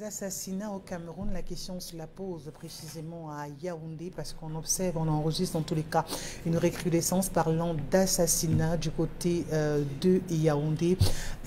assassinats au Cameroun, la question se la pose précisément à Yaoundé parce qu'on observe, on enregistre dans tous les cas une recrudescence parlant d'assassinats du côté de Yaoundé.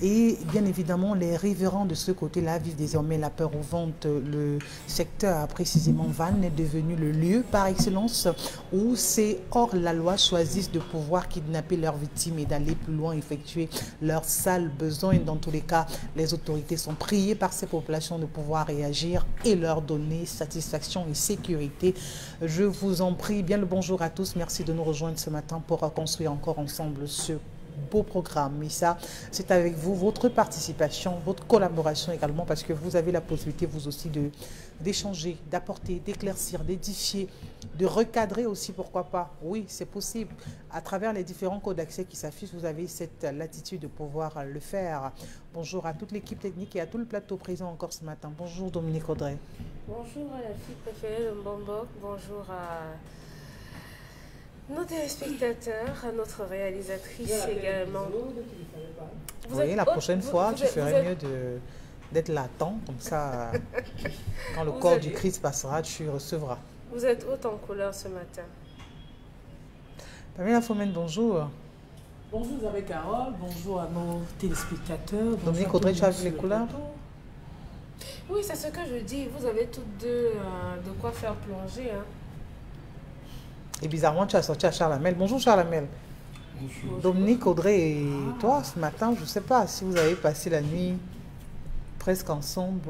Et bien évidemment, les riverains de ce côté-là vivent désormais la peur au ventre. Le secteur, précisément Vannes, est devenu le lieu par excellence où ces hors-la-loi choisissent de pouvoir kidnapper leurs victimes et d'aller plus loin, effectuer leurs sales besoins. Dans tous les cas, les autorités sont priées par ces populations de pouvoir réagir et leur donner satisfaction et sécurité. Je vous en prie, bien le bonjour à tous. Merci de nous rejoindre ce matin pour construire encore ensemble ce beau programme. Et ça, c'est avec vous, votre participation, votre collaboration également, parce que vous avez la possibilité, vous aussi, d'échanger, d'apporter, d'éclaircir, d'édifier, de recadrer aussi, pourquoi pas. Oui, c'est possible. À travers les différents codes d'accès qui s'affichent, vous avez cette latitude de pouvoir le faire. Bonjour à toute l'équipe technique et à tout le plateau présent encore ce matin. Bonjour Dominique Audrey. Bonjour à la fille préférée de Mbambok. Bonjour à nos téléspectateurs, à notre réalisatrice également. Vous voyez, la prochaine fois, tu ferais mieux d'être là à temps, comme ça, quand le corps du Christ passera, tu recevras. Vous êtes haute en couleur ce matin. Pamela Fomène, bonjour. Bonjour avec Carole, bonjour à nos téléspectateurs. Dominique Audrey, tu as vu les couleurs? Oui, c'est ce que je dis. Vous avez toutes deux de quoi faire plonger. Hein. Et bizarrement, tu as sorti à Charles Hamel. Bonjour Charles Hamel. Bonjour. Dominique Audrey et toi, ce matin, je ne sais pas si vous avez passé la nuit presque ensemble.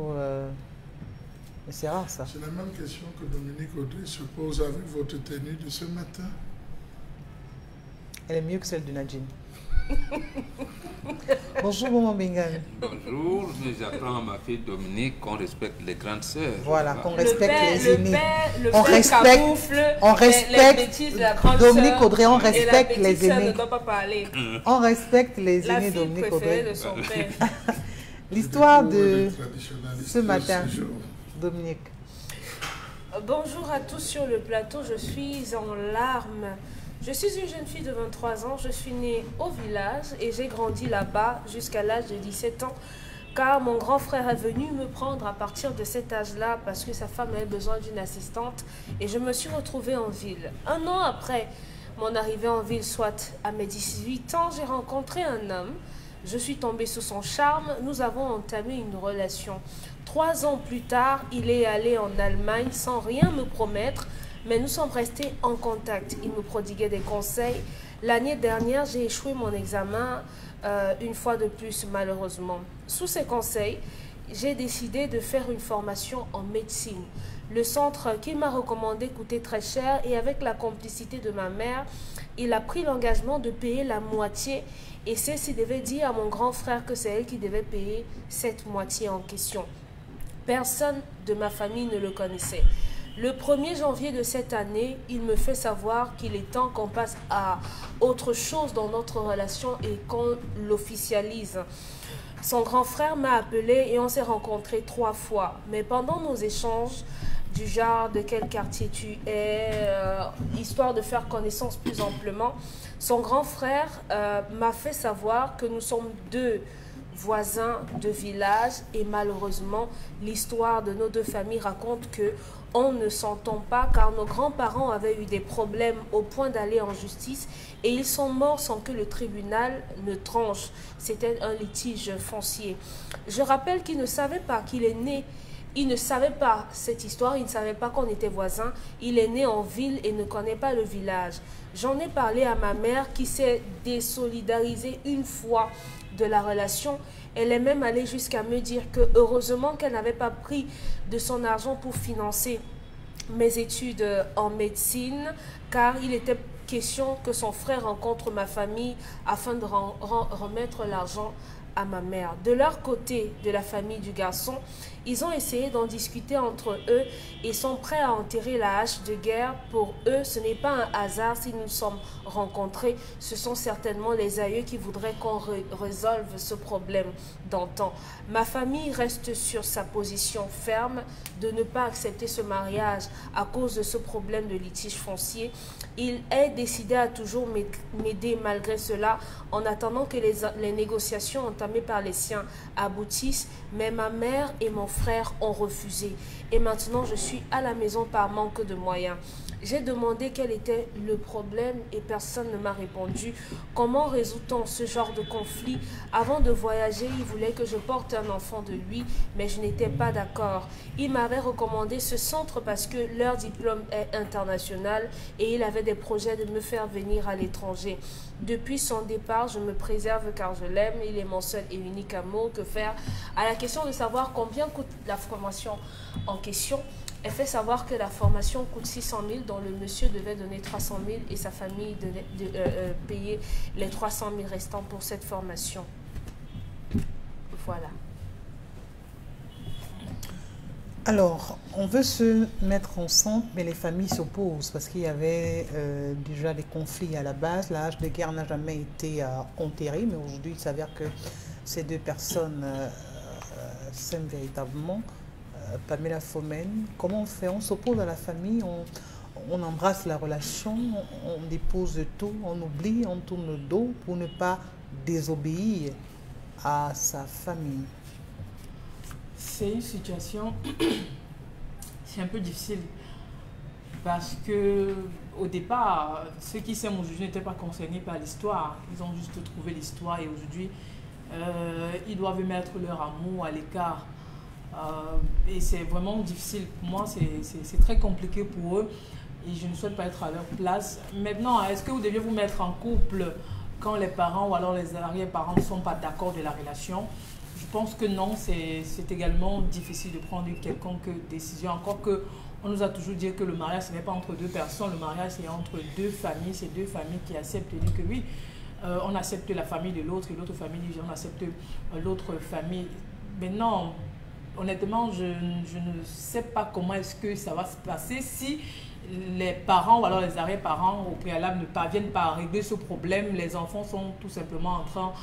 Mais c'est rare ça. C'est la même question que Dominique Audrey se pose avec votre tenue de ce matin. Elle est mieux que celle de Nadine. Bonjour Maman Bengal. Bonjour, mais j'apprends à ma fille Dominique qu'on respecte les grandes sœurs. Voilà, qu'on respecte les aînés. On respecte Dominique Audrey, on respecte les aînés. Ne doit pas parler. On respecte les aînés Dominique Audrey. De son père. L'histoire de ce matin, Dominique. Bonjour à tous sur le plateau, je suis en larmes. Je suis une jeune fille de 23 ans, je suis née au village et j'ai grandi là-bas jusqu'à l'âge de 17 ans car mon grand frère est venu me prendre à partir de cet âge-là parce que sa femme avait besoin d'une assistante et je me suis retrouvée en ville. Un an après mon arrivée en ville, soit à mes 18 ans, j'ai rencontré un homme. Je suis tombée sous son charme, nous avons entamé une relation. 3 ans plus tard, il est allé en Allemagne sans rien me promettre. Mais nous sommes restés en contact. Il me prodiguait des conseils. L'année dernière, j'ai échoué mon examen une fois de plus, malheureusement. Sous ses conseils, j'ai décidé de faire une formation en médecine. Le centre qu'il m'a recommandé coûtait très cher et avec la complicité de ma mère, il a pris l'engagement de payer la moitié. Et celle-ci devait dire à mon grand frère que c'est elle qui devait payer cette moitié en question. Personne de ma famille ne le connaissait. Le 1er janvier de cette année, il me fait savoir qu'il est temps qu'on passe à autre chose dans notre relation et qu'on l'officialise. Son grand frère m'a appelé et on s'est rencontrés 3 fois. Mais pendant nos échanges, du genre de quel quartier tu es, histoire de faire connaissance plus amplement, son grand frère m'a fait savoir que nous sommes 2 voisins de village et malheureusement, l'histoire de nos 2 familles raconte que on ne s'entend pas car nos grands-parents avaient eu des problèmes au point d'aller en justice et ils sont morts sans que le tribunal ne tranche. C'était un litige foncier. Je rappelle qu'il ne savait pas qu'il est né. Il ne savait pas cette histoire, il ne savait pas qu'on était voisins. Il est né en ville et ne connaît pas le village. J'en ai parlé à ma mère qui s'est désolidarisée une fois de la relation. Elle est même allée jusqu'à me dire que heureusement qu'elle n'avait pas pris de son argent pour financer mes études en médecine, car il était question que son frère rencontre ma famille afin de remettre l'argent à ma mère. De leur côté, de la famille du garçon, ils ont essayé d'en discuter entre eux et sont prêts à enterrer la hache de guerre. Pour eux, ce n'est pas un hasard si nous sommes rencontrés. Ce sont certainement les aïeux qui voudraient qu'on résolve ce problème d'antan. Ma famille reste sur sa position ferme de ne pas accepter ce mariage à cause de ce problème de litige foncier. Il est décidé à toujours m'aider malgré cela en attendant que les négociations entamées entamés par les siens aboutissent, mais ma mère et mon frère ont refusé. Et maintenant, je suis à la maison par manque de moyens. J'ai demandé quel était le problème et personne ne m'a répondu. Comment résout-on ce genre de conflit? Avant de voyager, il voulait que je porte un enfant de lui, mais je n'étais pas d'accord. Il m'avait recommandé ce centre parce que leur diplôme est international et il avait des projets de me faire venir à l'étranger. Depuis son départ, je me préserve car je l'aime. Il est mon seul et unique amour. Que faire? À la question de savoir combien coûte la formation en question, elle fait savoir que la formation coûte 600 000, dont le monsieur devait donner 300 000 et sa famille devait payer les 300 000 restants pour cette formation. Voilà. Alors, on veut se mettre ensemble, mais les familles s'opposent parce qu'il y avait déjà des conflits à la base. L'âge de guerre n'a jamais été enterré, mais aujourd'hui, il s'avère que ces deux personnes s'aiment véritablement. Pamela Fomen, comment on fait? On s'oppose à la famille, on embrasse la relation, on dépose tout, on oublie, on tourne le dos pour ne pas désobéir à sa famille. C'est une situation, c'est un peu difficile parce que au départ, ceux qui s'aiment aujourd'hui n'étaient pas concernés par l'histoire. Ils ont juste trouvé l'histoire et aujourd'hui, ils doivent mettre leur amour à l'écart. Et c'est vraiment difficile pour moi, c'est très compliqué pour eux et je ne souhaite pas être à leur place. Maintenant, est-ce que vous deviez vous mettre en couple quand les parents ou alors les arrière-parents ne sont pas d'accord de la relation? Je pense que non, c'est également difficile de prendre une quelconque décision. Encore que on nous a toujours dit que le mariage, ce n'est pas entre deux personnes, le mariage, c'est entre deux familles. C'est deux familles qui acceptent et disent que oui, on accepte la famille de l'autre et l'autre famille dit on accepte l'autre famille. Maintenant, honnêtement, je ne sais pas comment est-ce que ça va se passer si les parents ou alors les arrière-parents au préalable ne parviennent pas à régler ce problème. Les enfants sont tout simplement en train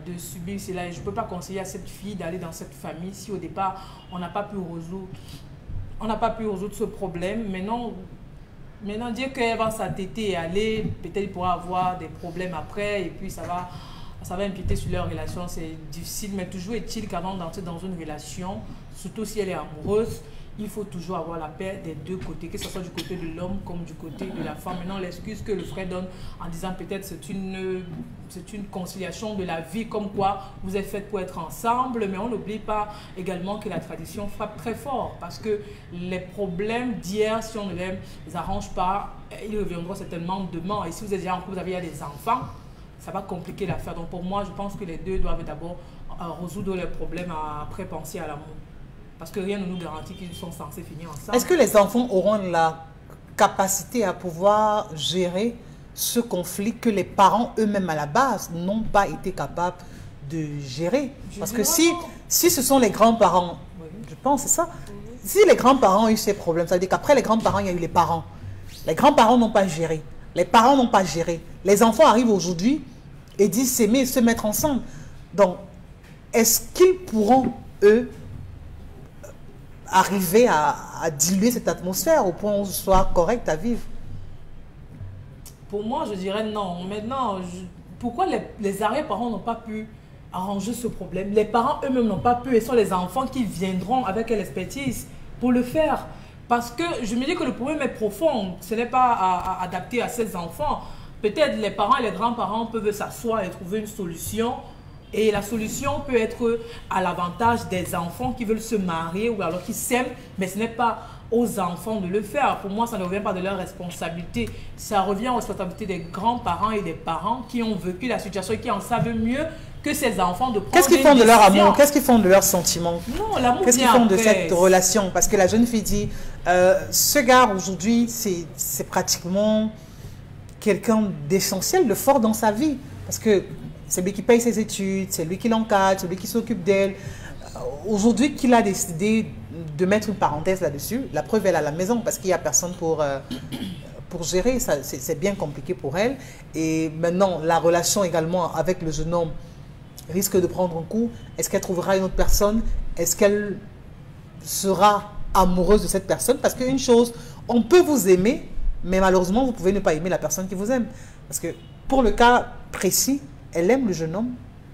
de subir cela. Et je ne peux pas conseiller à cette fille d'aller dans cette famille si au départ, on n'a pas pu résoudre ce problème. Maintenant dire qu'elle va s'entêter et aller, peut-être il pourra avoir des problèmes après et puis ça va impliquer sur leur relation, c'est difficile. Mais toujours est-il qu'avant d'entrer dans une relation, surtout si elle est amoureuse, il faut toujours avoir la paix des deux côtés, que ce soit du côté de l'homme comme du côté de la femme. Maintenant, l'excuse que le frère donne en disant peut-être c'est une conciliation de la vie, comme quoi vous êtes faites pour être ensemble, mais on n'oublie pas également que la tradition frappe très fort parce que les problèmes d'hier, si on ne les arrange pas, ils reviendront certainement demain. Et si vous êtes déjà en couple, vous avez des enfants, ça va compliquer l'affaire. Donc pour moi, je pense que les deux doivent d'abord résoudre leurs problèmes, après penser à l'amour. Parce que rien ne nous garantit qu'ils sont censés finir ensemble. Est-ce que les enfants auront la capacité à pouvoir gérer ce conflit que les parents eux-mêmes à la base n'ont pas été capables de gérer? Parce que si ce sont les grands-parents, oui, je pense c'est ça, si les grands-parents ont eu ces problèmes, ça veut dire qu'après les grands-parents, il y a eu les parents. Les grands-parents n'ont pas géré. Les parents n'ont pas géré. Les enfants arrivent aujourd'hui et disent s'aimer et se mettre ensemble. Donc, est-ce qu'ils pourront, eux, arriver à diluer cette atmosphère au point où ce soit correct à vivre? Pour moi, je dirais non. Maintenant, pourquoi les arrière-parents n'ont pas pu arranger ce problème? Les parents eux-mêmes n'ont pas pu et ce sont les enfants qui viendront avec l'expertise pour le faire. Parce que je me dis que le problème est profond. Ce n'est pas adapté à ces enfants. Peut-être les parents et les grands-parents peuvent s'asseoir et trouver une solution. Et la solution peut être à l'avantage des enfants qui veulent se marier ou alors qui s'aiment, mais ce n'est pas aux enfants de le faire. Pour moi, ça ne revient pas de leur responsabilité. Ça revient aux responsabilités des grands-parents et des parents qui ont vécu la situation et qui en savent mieux que ces enfants de prendre. Qu'est-ce qu'ils font de leur amour? Qu'est-ce qu'ils font de leurs sentiments? Non, l'amour. Qu'est-ce qu'ils font de cette relation? Parce que la jeune fille dit, ce gars aujourd'hui, c'est pratiquement quelqu'un d'essentiel, de fort dans sa vie. Parce que c'est lui qui paye ses études, c'est lui qui l'encadre, c'est lui qui s'occupe d'elle. Aujourd'hui, qu'il a décidé de mettre une parenthèse là-dessus, la preuve, elle est à la maison parce qu'il n'y a personne pour gérer. C'est bien compliqué pour elle. Et maintenant, la relation également avec le jeune homme risque de prendre un coup. Est-ce qu'elle trouvera une autre personne? Est-ce qu'elle sera amoureuse de cette personne? Parce qu'une chose, on peut vous aimer, mais malheureusement, vous pouvez ne pas aimer la personne qui vous aime. Parce que pour le cas précis, elle aime le jeune homme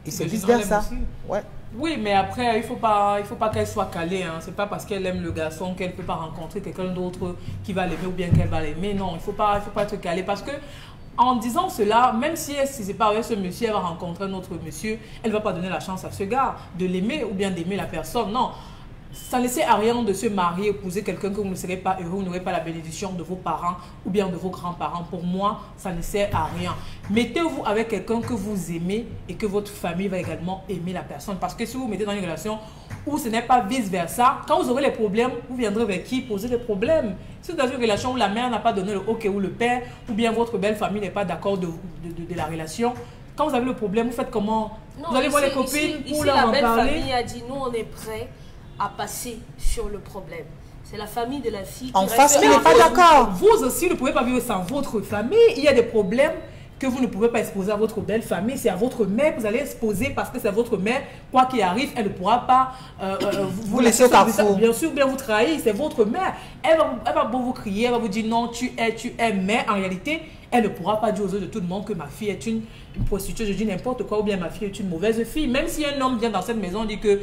Et c'est Mais vice sinon, elle versa. aime aussi. Ouais. Oui, mais après, il faut pas qu'elle soit calée. Hein. C'est pas parce qu'elle aime le garçon qu'elle peut pas rencontrer quelqu'un d'autre qui va l'aimer ou bien qu'elle va l'aimer. Non, il faut pas être calée parce que en disant cela, même si elle se sépare avec ce monsieur, elle va rencontrer un autre monsieur, elle va pas donner la chance à ce gars de l'aimer ou bien d'aimer la personne. Non. Ça ne sert à rien de se marier, épouser quelqu'un que vous ne serez pas heureux, vous n'aurez pas la bénédiction de vos parents ou bien de vos grands-parents. Pour moi, ça ne sert à rien. Mettez-vous avec quelqu'un que vous aimez et que votre famille va également aimer la personne. Parce que si vous vous mettez dans une relation où ce n'est pas vice-versa, quand vous aurez les problèmes, vous viendrez vers qui poser les problèmes. Si vous avez une relation où la mère n'a pas donné le OK ou le père, ou bien votre belle famille n'est pas d'accord de la relation, quand vous avez le problème, vous faites comment? Non, vous allez voir les copines pour leur en la parler. belle famille a dit, nous on est prêts à passer sur le problème. C'est la famille de la fille qui En face, reste qui n'est pas d'accord. Vous aussi ne pouvez pas vivre sans votre famille. Il y a des problèmes que vous ne pouvez pas exposer à votre belle famille. C'est à votre mère que vous allez exposer parce que c'est votre mère. Quoi qu'il arrive, elle ne pourra pas vous laisser au carrefour. Bien sûr, bien vous trahir. C'est votre mère. Elle va beau vous crier, elle va vous dire non, tu es. Mais en réalité, elle ne pourra pas dire aux yeux de tout le monde que ma fille est une prostituée, je dis n'importe quoi, ou bien ma fille est une mauvaise fille. Même si un homme vient dans cette maison et dit que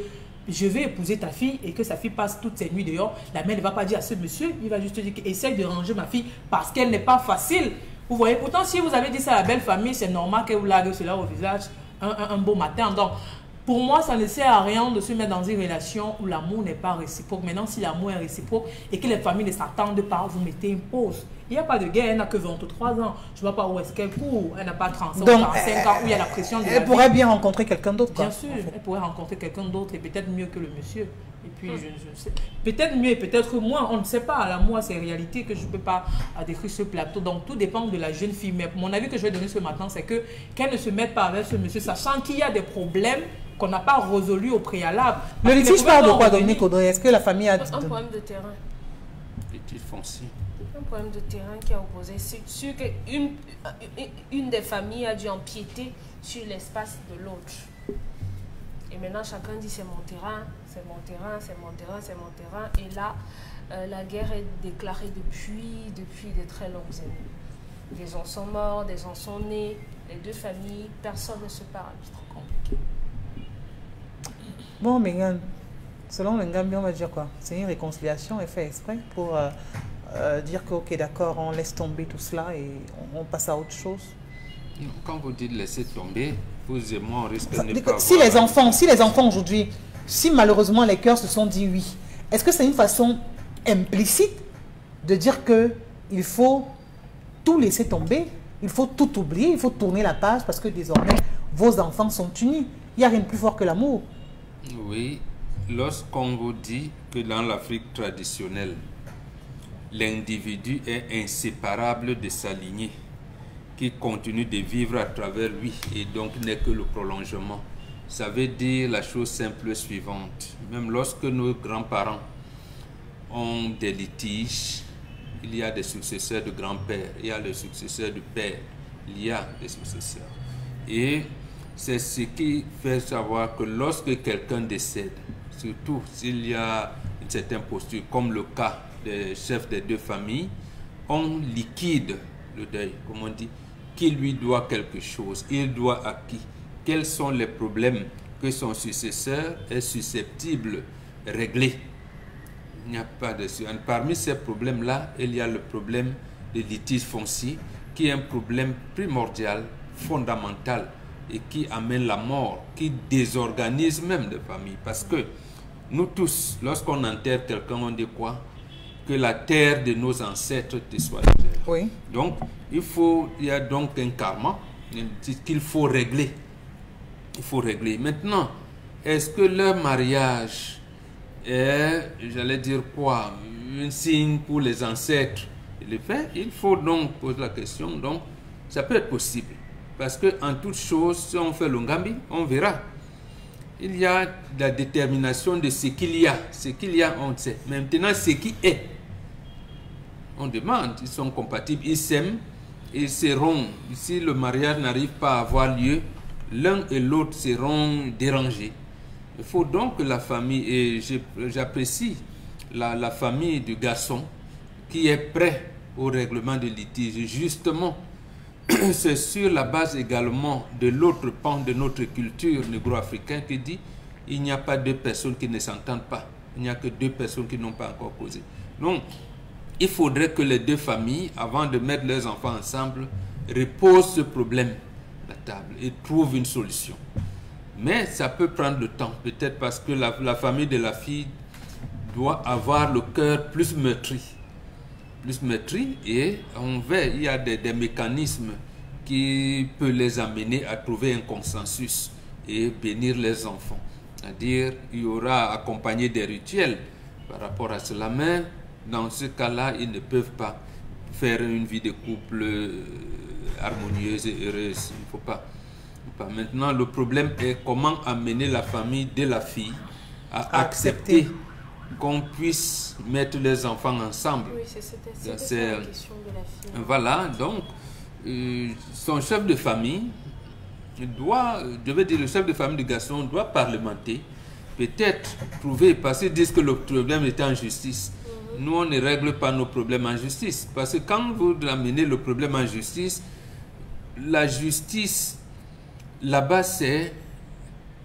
je vais épouser ta fille et que sa fille passe toutes ses nuits dehors, la mère ne va pas dire à ce monsieur, il va juste dire qu'il essaye de ranger ma fille parce qu'elle n'est pas facile. Vous voyez, pourtant si vous avez dit ça à la belle famille, c'est normal qu'elle vous largue cela au visage un beau matin. Donc, pour moi, ça ne sert à rien de se mettre dans une relation où l'amour n'est pas réciproque. Maintenant, si l'amour est réciproque et que les familles ne s'attendent pas, vous mettez une pause. Il n'y a pas de guerre, elle n'a que 23 ans. Je ne vois pas où est-ce qu'elle court. Elle n'a pas 35 ou 45 ans où il y a la pression de la vie. Elle pourrait bien rencontrer quelqu'un d'autre. Bien sûr, elle pourrait rencontrer quelqu'un d'autre et peut-être mieux que le monsieur. Et puis, je sais. Peut-être mieux et peut-être moins, on ne sait pas. L'amour, c'est une réalité que je ne peux pas décrire sur ce plateau. Donc, tout dépend de la jeune fille. Mais mon avis que je vais donner ce matin, c'est qu'elle ne se mette pas avec ce monsieur, sachant qu'il y a des problèmes qu'on n'a pas résolus au préalable. Le litige parle de quoi, Dominique Audrey? Est-ce que la famille a... Un problème de terrain. Litige foncier. Un problème de terrain qui a opposé. C'est sûr qu'une des familles a dû empiéter sur l'espace de l'autre. Et maintenant, chacun dit c'est mon terrain, c'est mon terrain, c'est mon terrain, c'est mon terrain. Et là, la guerre est déclarée depuis de très longues années. Des gens sont morts, des gens sont nés, les deux familles, personne ne se parle. C'est trop compliqué. Bon, Megan, selon le Gambien, on va dire quoi? C'est une réconciliation est faite exprès pour dire que, ok, d'accord, on laisse tomber tout cela et on passe à autre chose. Quand vous dites laisser tomber, vous et moi, on risque de ne pas si les enfants aujourd'hui, si malheureusement les cœurs se sont dit oui, est-ce que c'est une façon implicite de dire que il faut tout laisser tomber, il faut tout oublier, il faut tourner la page parce que désormais vos enfants sont unis? Il n'y a rien de plus fort que l'amour. Oui, lorsqu'on vous dit que dans l'Afrique traditionnelle, l'individu est inséparable de sa lignée, qui continue de vivre à travers lui et donc n'est que le prolongement. Ça veut dire la chose simple suivante. Même lorsque nos grands-parents ont des litiges, il y a des successeurs de grand-père, il y a les successeurs de père, il y a des successeurs. Et c'est ce qui fait savoir que lorsque quelqu'un décède, surtout s'il y a une certaine posture, comme le cas des chefs des deux familles, on liquide le deuil, comme on dit, qui lui doit quelque chose, il doit à qui, quels sont les problèmes que son successeur est susceptible de régler. Il n'y a pas de... Parmi ces problèmes-là, il y a le problème de litige foncier, qui est un problème primordial, fondamental, et qui amène la mort, qui désorganise même les familles. Parce que nous tous, lorsqu'on enterre quelqu'un, on dit quoi? Que la terre de nos ancêtres te soit légère. Oui. Donc, il y a donc un karma qu'il faut régler. Il faut régler. Maintenant, est-ce que leur mariage est, j'allais dire quoi, un signe pour les ancêtres? Il faut donc poser la question. Donc, ça peut être possible. Parce qu'en toute chose, si on fait le Ngambi, on verra. Il y a la détermination de ce qu'il y a. Ce qu'il y a, on sait. Maintenant, ce qui est, on demande. Ils sont compatibles, ils s'aiment, ils seront. Si le mariage n'arrive pas à avoir lieu, l'un et l'autre seront dérangés. Il faut donc que la famille, et j'apprécie la famille du garçon qui est prêt au règlement de litige, justement c'est sur la base également de l'autre pan de notre culture négro-africaine qui dit il n'y a pas deux personnes qui ne s'entendent pas. Il n'y a que deux personnes qui n'ont pas encore causé. Donc, il faudrait que les deux familles, avant de mettre leurs enfants ensemble, reposent ce problème à la table et trouvent une solution. Mais ça peut prendre du temps, peut-être parce que la famille de la fille doit avoir le cœur plus meurtri. Plus meurtri, et il y a des mécanismes qui peuvent les amener à trouver un consensus et bénir les enfants. C'est-à-dire, il y aura accompagné des rituels par rapport à cela, mais dans ce cas-là, ils ne peuvent pas faire une vie de couple harmonieuse et heureuse. Il ne faut pas. Maintenant, le problème est comment amener la famille de la fille à accepter qu'on puisse mettre les enfants ensemble. Oui, c'était la question de la fille. Voilà, donc, son chef de famille le chef de famille du garçon doit parlementer, peut-être trouver, parce qu'ils disent que le problème est en justice. Nous, on ne règle pas nos problèmes en justice. Parce que quand vous amenez le problème en justice, la justice, là-bas, c'est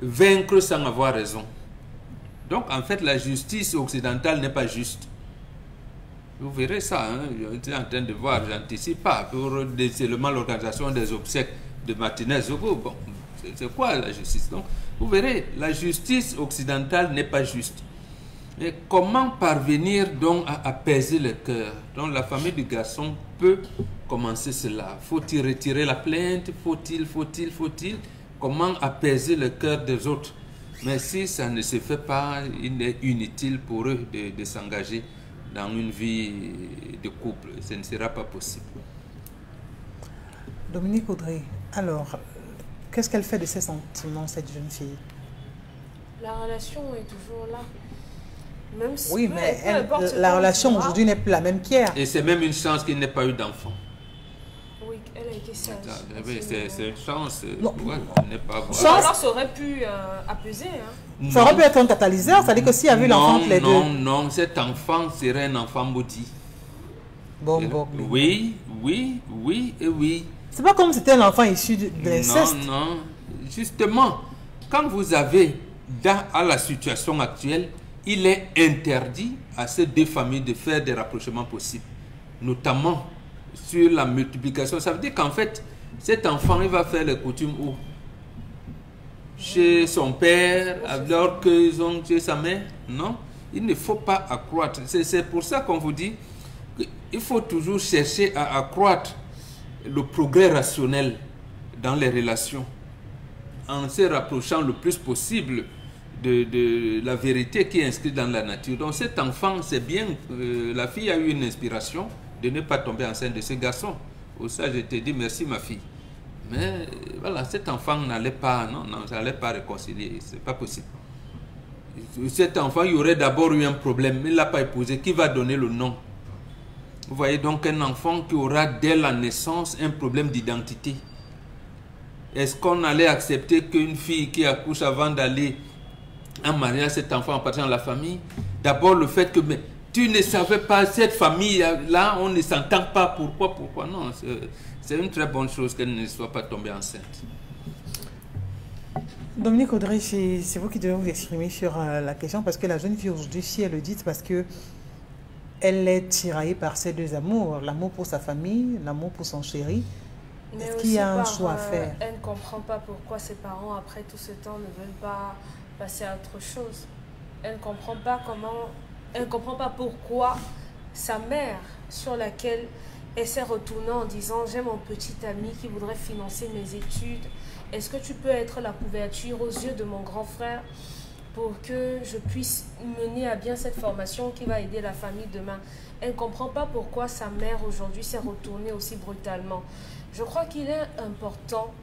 vaincre sans avoir raison. Donc, en fait, la justice occidentale n'est pas juste. Vous verrez ça, hein? Je suis en train de voir, j'anticipe pas, pour seulement l'organisation des obsèques de Martinez Zogo. Bon, c'est quoi la justice? Donc, vous verrez, la justice occidentale n'est pas juste. Mais comment parvenir donc à apaiser le cœur? Donc, la famille du garçon peut commencer cela. Faut-il retirer la plainte? Faut-il? Comment apaiser le cœur des autres? Mais si ça ne se fait pas, il est inutile pour eux de s'engager dans une vie de couple. Ce ne sera pas possible. Dominique Audrey, alors, qu'est-ce qu'elle fait de ses sentiments, cette jeune fille? La relation est toujours là. Même si, oui, mais la relation aujourd'hui n'est plus la même qu'hier. Et c'est même une chance qu'il n'ait pas eu d'enfant. Oui, elle a été sage. Oui, c'est une chance. Alors, ça aurait pu apaiser. Hein. Ça aurait pu être un catalyseur, c'est-à-dire que s'il y avait l'enfant entre les deux. Non, cet enfant serait un enfant maudit. Bon. Oui. C'est pas comme si c'était un enfant issu de l'inceste. Non. Justement, quand vous avez, à la situation actuelle, il est interdit à ces deux familles de faire des rapprochements possibles, notamment sur la multiplication. Ça veut dire qu'en fait, cet enfant, il va faire les coutumes où? Chez son père, alors qu'ils ont tué sa mère? Non, il ne faut pas accroître. C'est pour ça qu'on vous dit qu'il faut toujours chercher à accroître le progrès rationnel dans les relations, en se rapprochant le plus possible de la vérité qui est inscrite dans la nature. Donc cet enfant, c'est bien, la fille a eu une inspiration de ne pas tomber enceinte de ce garçon. Pour ça, je te dis merci ma fille. Mais voilà, cet enfant n'allait pas, ça n'allait pas réconcilier, c'est pas possible. Cet enfant, il y aurait d'abord eu un problème, mais il ne l'a pas épousé. Qui va donner le nom? Vous voyez donc un enfant qui aura dès la naissance un problème d'identité. Est-ce qu'on allait accepter qu'une fille qui accouche avant d'aller en mariage, cet enfant appartient à la famille? D'abord le fait que tu ne savais pas, cette famille-là, on ne s'entend pas. Pourquoi? Non, c'est une très bonne chose qu'elle ne soit pas tombée enceinte. Dominique Audrey, c'est vous qui devez vous exprimer sur la question, parce que la jeune fille aujourd'hui, si elle le dit, parce que elle est tiraillée par ces deux amours, l'amour pour sa famille, l'amour pour son chéri. Est-ce qu'il y a un choix à faire? Elle ne comprend pas pourquoi ses parents, après tout ce temps, ne veulent pas passer à autre chose. Elle ne comprend pas elle ne comprend pas pourquoi sa mère, sur laquelle elle s'est retournée en disant « J'ai mon petit ami qui voudrait financer mes études. Est-ce que tu peux être la couverture aux yeux de mon grand frère pour que je puisse mener à bien cette formation qui va aider la famille demain ?» Elle ne comprend pas pourquoi sa mère aujourd'hui s'est retournée aussi brutalement. Je crois qu'il est important,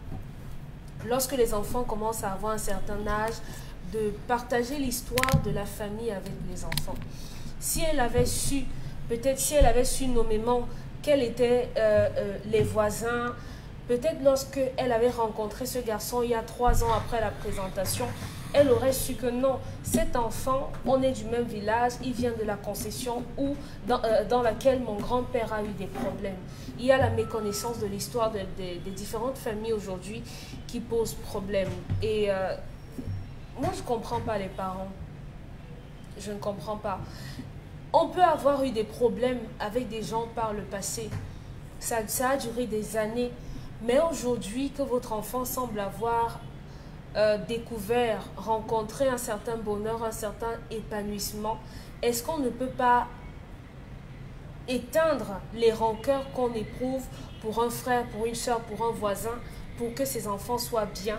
lorsque les enfants commencent à avoir un certain âge, de partager l'histoire de la famille avec les enfants. Si elle avait su, peut-être si elle avait su nommément quels étaient les voisins, peut-être lorsqu'elle avait rencontré ce garçon il y a 3 ans après la présentation, elle aurait su que non, cet enfant, on est du même village, il vient de la concession où, dans laquelle mon grand-père a eu des problèmes. Il y a la méconnaissance de l'histoire des différentes familles aujourd'hui qui posent problème. Et moi, je ne comprends pas les parents. Je ne comprends pas. On peut avoir eu des problèmes avec des gens par le passé. Ça a duré des années. Mais aujourd'hui, que votre enfant semble avoir découvert, rencontré un certain bonheur, un certain épanouissement, est-ce qu'on ne peut pas éteindre les rancœurs qu'on éprouve pour un frère, pour une soeur, pour un voisin, pour que ses enfants soient bien?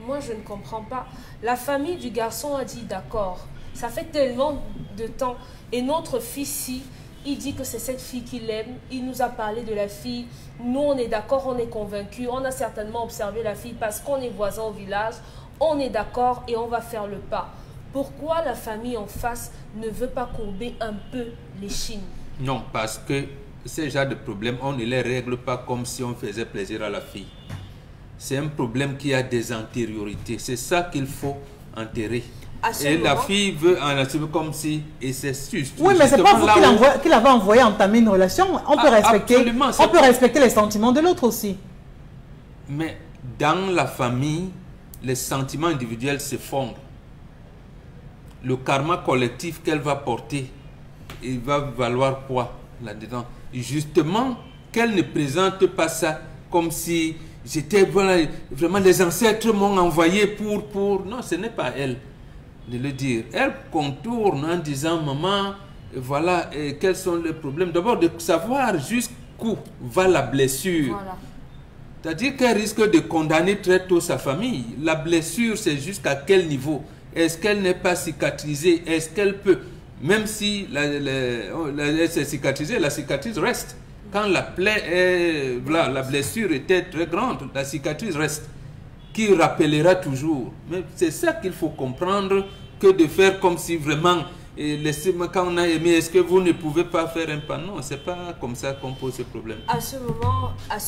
Moi, je ne comprends pas. La famille du garçon a dit d'accord. Ça fait tellement de temps. Et notre fils-ci, il dit que c'est cette fille qu'il aime. Il nous a parlé de la fille. Nous, on est d'accord, on est convaincus. On a certainement observé la fille parce qu'on est voisins au village. On est d'accord et on va faire le pas. Pourquoi la famille en face ne veut pas courber un peu l'échine? Non, parce que ces genres de problèmes, on ne les règle pas comme si on faisait plaisir à la fille. C'est un problème qui a des antériorités. C'est ça qu'il faut enterrer. Et la fille veut en assumer comme si... Et c'est juste. Oui, mais c'est pas vous qui l'avez envoyé entamer une relation. On peut respecter les sentiments de l'autre aussi. Mais dans la famille, les sentiments individuels se fondent. Le karma collectif qu'elle va porter, il va valoir quoi là-dedans? Justement, qu'elle ne présente pas ça comme si j'étais... Voilà, vraiment, les ancêtres m'ont envoyé pour... Non, ce n'est pas elle de le dire. Elle contourne en disant, maman, voilà, quels sont les problèmes. D'abord, de savoir jusqu'où va la blessure. Voilà. C'est-à-dire qu'elle risque de condamner très tôt sa famille. La blessure, c'est jusqu'à quel niveau? Est-ce qu'elle n'est pas cicatrisée? Est-ce qu'elle peut, même si elle s'est cicatrisée, la cicatrice reste. Quand la plaie est, voilà, la blessure était très grande, la cicatrice reste, qui rappellera toujours. Mais c'est ça qu'il faut comprendre, que de faire comme si vraiment, laissez-moi, quand on a aimé, est-ce que vous ne pouvez pas faire un pas? Non, c'est pas comme ça qu'on pose ce problème. À ce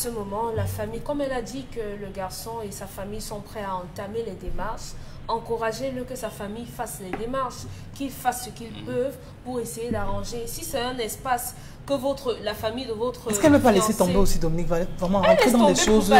moment, la famille, comme elle a dit que le garçon et sa famille sont prêts à entamer les démarches, encouragez-le que sa famille fasse les démarches, qu'ils fassent ce qu'ils peuvent pour essayer d'arranger. Si c'est un espace que la famille de votre... Est-ce qu'elle ne veut pas laisser tomber aussi, Dominique, vraiment rentrer dans des choses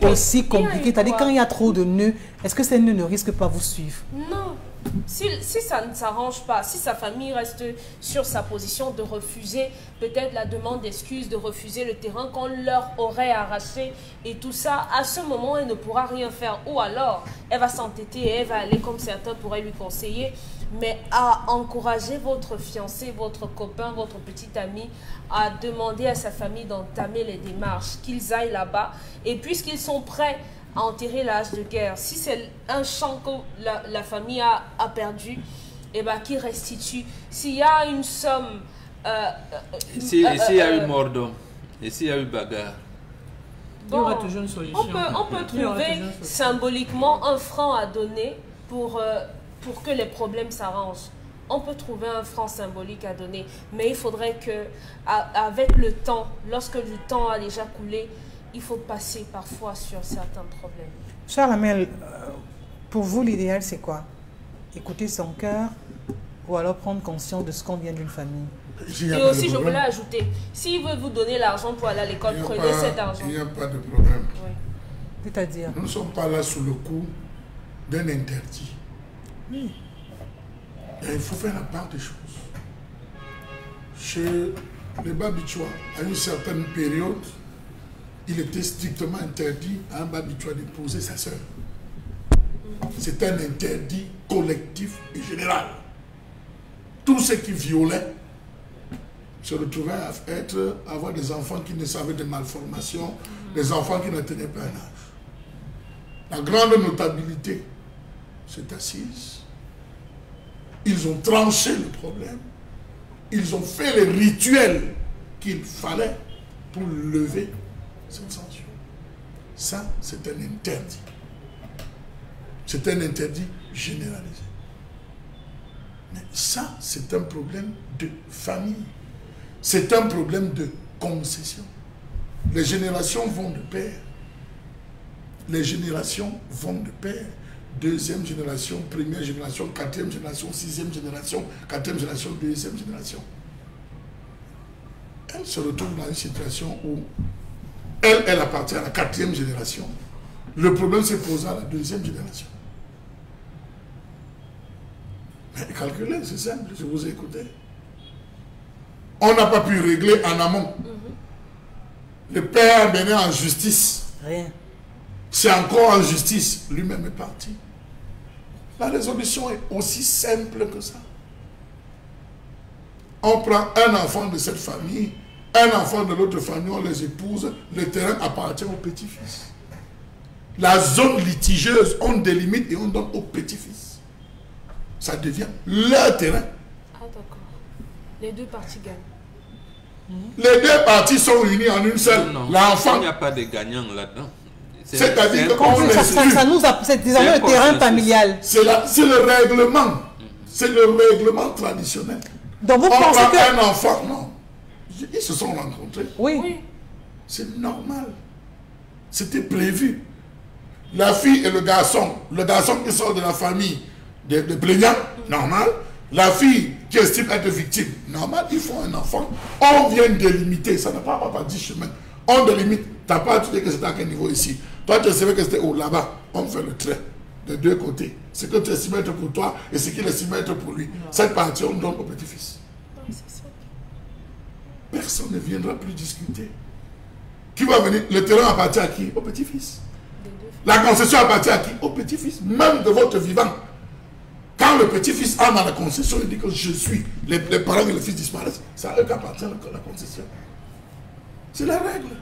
aussi compliquées? C'est-à-dire quand il y a trop de nœuds, est-ce que ces nœuds ne risquent pas vous suivre? Non. Si ça ne s'arrange pas, si sa famille reste sur sa position de refuser peut-être la demande d'excuses, de refuser le terrain qu'on leur aurait arraché et tout ça, à ce moment, elle ne pourra rien faire. Ou alors, elle va s'entêter et elle va aller comme certains pourraient lui conseiller, mais à encourager votre fiancé, votre copain, votre petit ami à demander à sa famille d'entamer les démarches, qu'ils aillent là-bas. Et puisqu'ils sont prêts à enterrer l'âge de guerre, si c'est un champ que la famille a perdu, et ben qu'il restitue. S'il y a une somme... S'il y a eu mort d'homme, et s'il y a eu bagarre, bon, il y aura toujours une solution. On peut trouver symboliquement un franc à donner pour que les problèmes s'arrangent. On peut trouver un franc symbolique à donner, mais il faudrait que, avec le temps, lorsque le temps a déjà coulé, il faut passer parfois sur certains problèmes. Charles Amel, pour vous, l'idéal, c'est quoi? Écouter son cœur ou alors prendre conscience de ce qu'on vient d'une famille? Et aussi, je voulais ajouter, s'il veut vous donner l'argent pour aller à l'école, prenez cet argent. Il n'y a pas de problème. Oui. C'est-à-dire? Nous ne sommes pas là sous le coup d'un interdit. Oui. Et il faut faire la part des choses. Chez les Babichois, à une certaine période, il était strictement interdit à un Babichois d'épouser sa sœur. C'est un interdit collectif et général. Tous ceux qui violaient se retrouvaient à avoir des enfants qui ne savaient de malformations, des enfants qui n'atteignaient pas un âge. La grande notabilité s'est assise. Ils ont tranché le problème. Ils ont fait les rituels qu'il fallait pour lever cette censure. Ça, c'est un interdit. C'est un interdit généralisé. Mais ça, c'est un problème de famille. C'est un problème de concession. Les générations vont de pair. Les générations vont de pair. deuxième génération, première génération, quatrième génération, sixième génération, quatrième génération, deuxième génération. Elle se retrouve dans une situation où elle appartient à la quatrième génération. Le problème s'est posé à la deuxième génération. Mais calculez, c'est simple, je vous ai écouté. On n'a pas pu régler en amont. Le père venait en justice. Rien. C'est encore en justice. Lui-même est parti. La résolution est aussi simple que ça. On prend un enfant de cette famille, un enfant de l'autre famille, on les épouse, le terrain appartient au petit-fils. La zone litigieuse, on délimite et on donne au petit-fils. Ça devient leur terrain. Ah d'accord. Les deux parties gagnent. Les deux parties sont réunies en une seule. L'enfant. Il n'y a pas de gagnant là-dedans. C'est-à-dire que c'est désormais le terrain familial. C'est le règlement. C'est le règlement traditionnel. Donc vous on pensez prend que... un enfant, non. Ils se sont rencontrés. Oui. C'est normal. C'était prévu. La fille et le garçon qui sort de la famille de plaignants, normal. La fille qui estime être victime, normal, ils font un enfant. On vient délimiter, ça n'a pas 10 chemins. On délimite. Tu n'as pas étudié que c'était à quel niveau ici. Toi, tu savais que c'était là-bas. On fait le trait de deux côtés. Ce que tu estimes être pour toi et ce qu'il estime être pour lui. Cette partie, on donne au petit-fils. Personne ne viendra plus discuter. Qui va venir? Le terrain appartient à qui? Au petit-fils. La concession appartient à qui? Au petit-fils. Même de votre vivant. Quand le petit-fils a dans la concession, il dit que je suis. Les parents et le fils disparaissent. C'est à eux qu'appartient la concession. C'est la règle.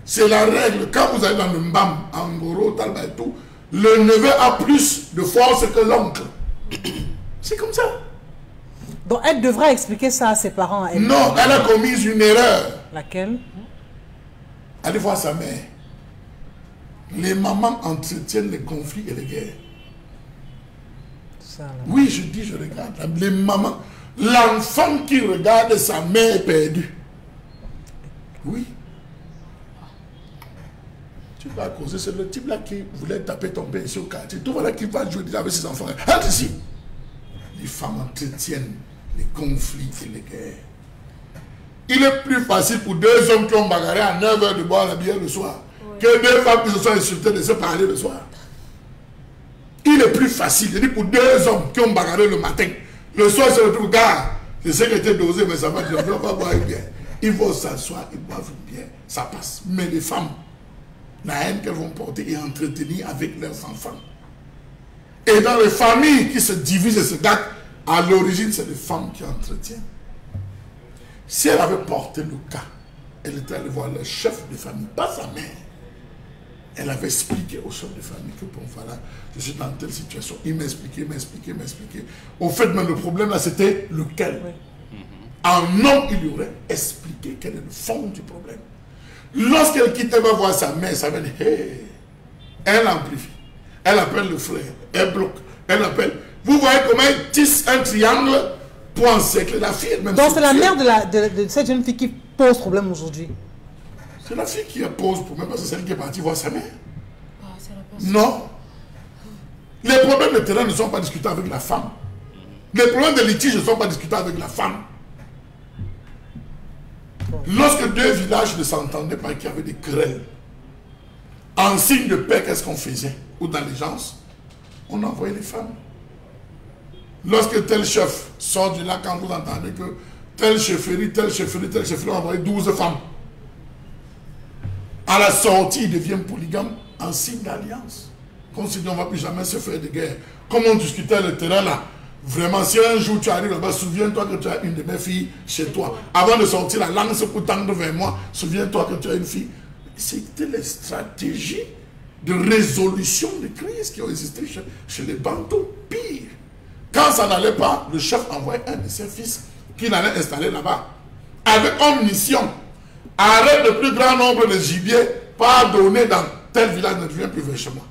C'est la règle. Quand vous allez dans le Mbam, en Goro, Talba et tout, le neveu a plus de force que l'oncle. C'est comme ça. Donc elle devra expliquer ça à ses parents. Non, elle a commis une erreur. Laquelle? Allez voir sa mère. Les mamans entretiennent les conflits et les guerres. Ça, oui, je dis, je regarde. Les mamans. L'enfant qui regarde sa mère perdue. Oui. Tu vas causer, c'est le type là qui voulait taper ton père ici au quartier. Tout voilà qui va jouer déjà avec ses enfants. Entre ici. Les femmes entretiennent les conflits et les guerres. Il est plus facile pour deux hommes qui ont bagarré à 9 h de boire la bière le soir que deux femmes qui se sont insultées de se parler le soir. Il est plus facile, je dis pour deux hommes qui ont bagarré le matin. Le soir, c'est le truc, gars, je sais que était dosé, mais ça va, je ne vais pas boire une bière. Ils vont s'asseoir, ils boivent une bière, ça passe. Mais les femmes, la haine qu'elles vont porter et entretenir avec leurs enfants. Et dans les familles qui se divisent et se gâtent, à l'origine, c'est les femmes qui entretiennent. Si elle avait porté le cas, elle était allée voir le chef de famille, pas sa mère. Elle avait expliqué au chef de famille que bon voilà, je suis dans telle situation. Il m'expliquait. Au fait, même le problème là, c'était lequel? Oui. En homme, il lui aurait expliqué quel est le fond du problème. Lorsqu'elle quitte, elle va voir sa mère, ça va dire, hey, elle amplifie. Elle appelle le frère, elle bloque, elle appelle. Vous voyez comment elle tisse un triangle pour encercler la fille. Même donc c'est la mère de cette jeune fille qui pose problème aujourd'hui. C'est la fille qui pose problème parce que c'est elle qui est partie voir sa mère. Non. Les problèmes de terrain ne sont pas discutés avec la femme. Les problèmes de litige ne sont pas discutés avec la femme. Lorsque deux villages ne s'entendaient pas, qu'il y avait des querelles, en signe de paix, qu'est-ce qu'on faisait? Ou d'allégeance, on envoyait les femmes. Lorsque tel chef sort du lac, quand vous entendez que telle chefferie, on envoyait 12 femmes. À la sortie, il devient polygame en signe d'alliance. Comme si on ne va plus jamais se faire de guerre. Comme on discutait le terrain là. Vraiment, si un jour tu arrives là-bas, souviens-toi que tu as une de mes filles chez toi. Avant de sortir la lance pour tendre vers moi, souviens-toi que tu as une fille. C'était les stratégies de résolution des crises qui ont existé chez les Bantous. Pire. Quand ça n'allait pas, le chef envoyait un de ses fils qu'il allait installer là-bas. Avec omniscience. Arrête le plus grand nombre de gibier, pardonner dans tel village ne devient plus vers chez moi.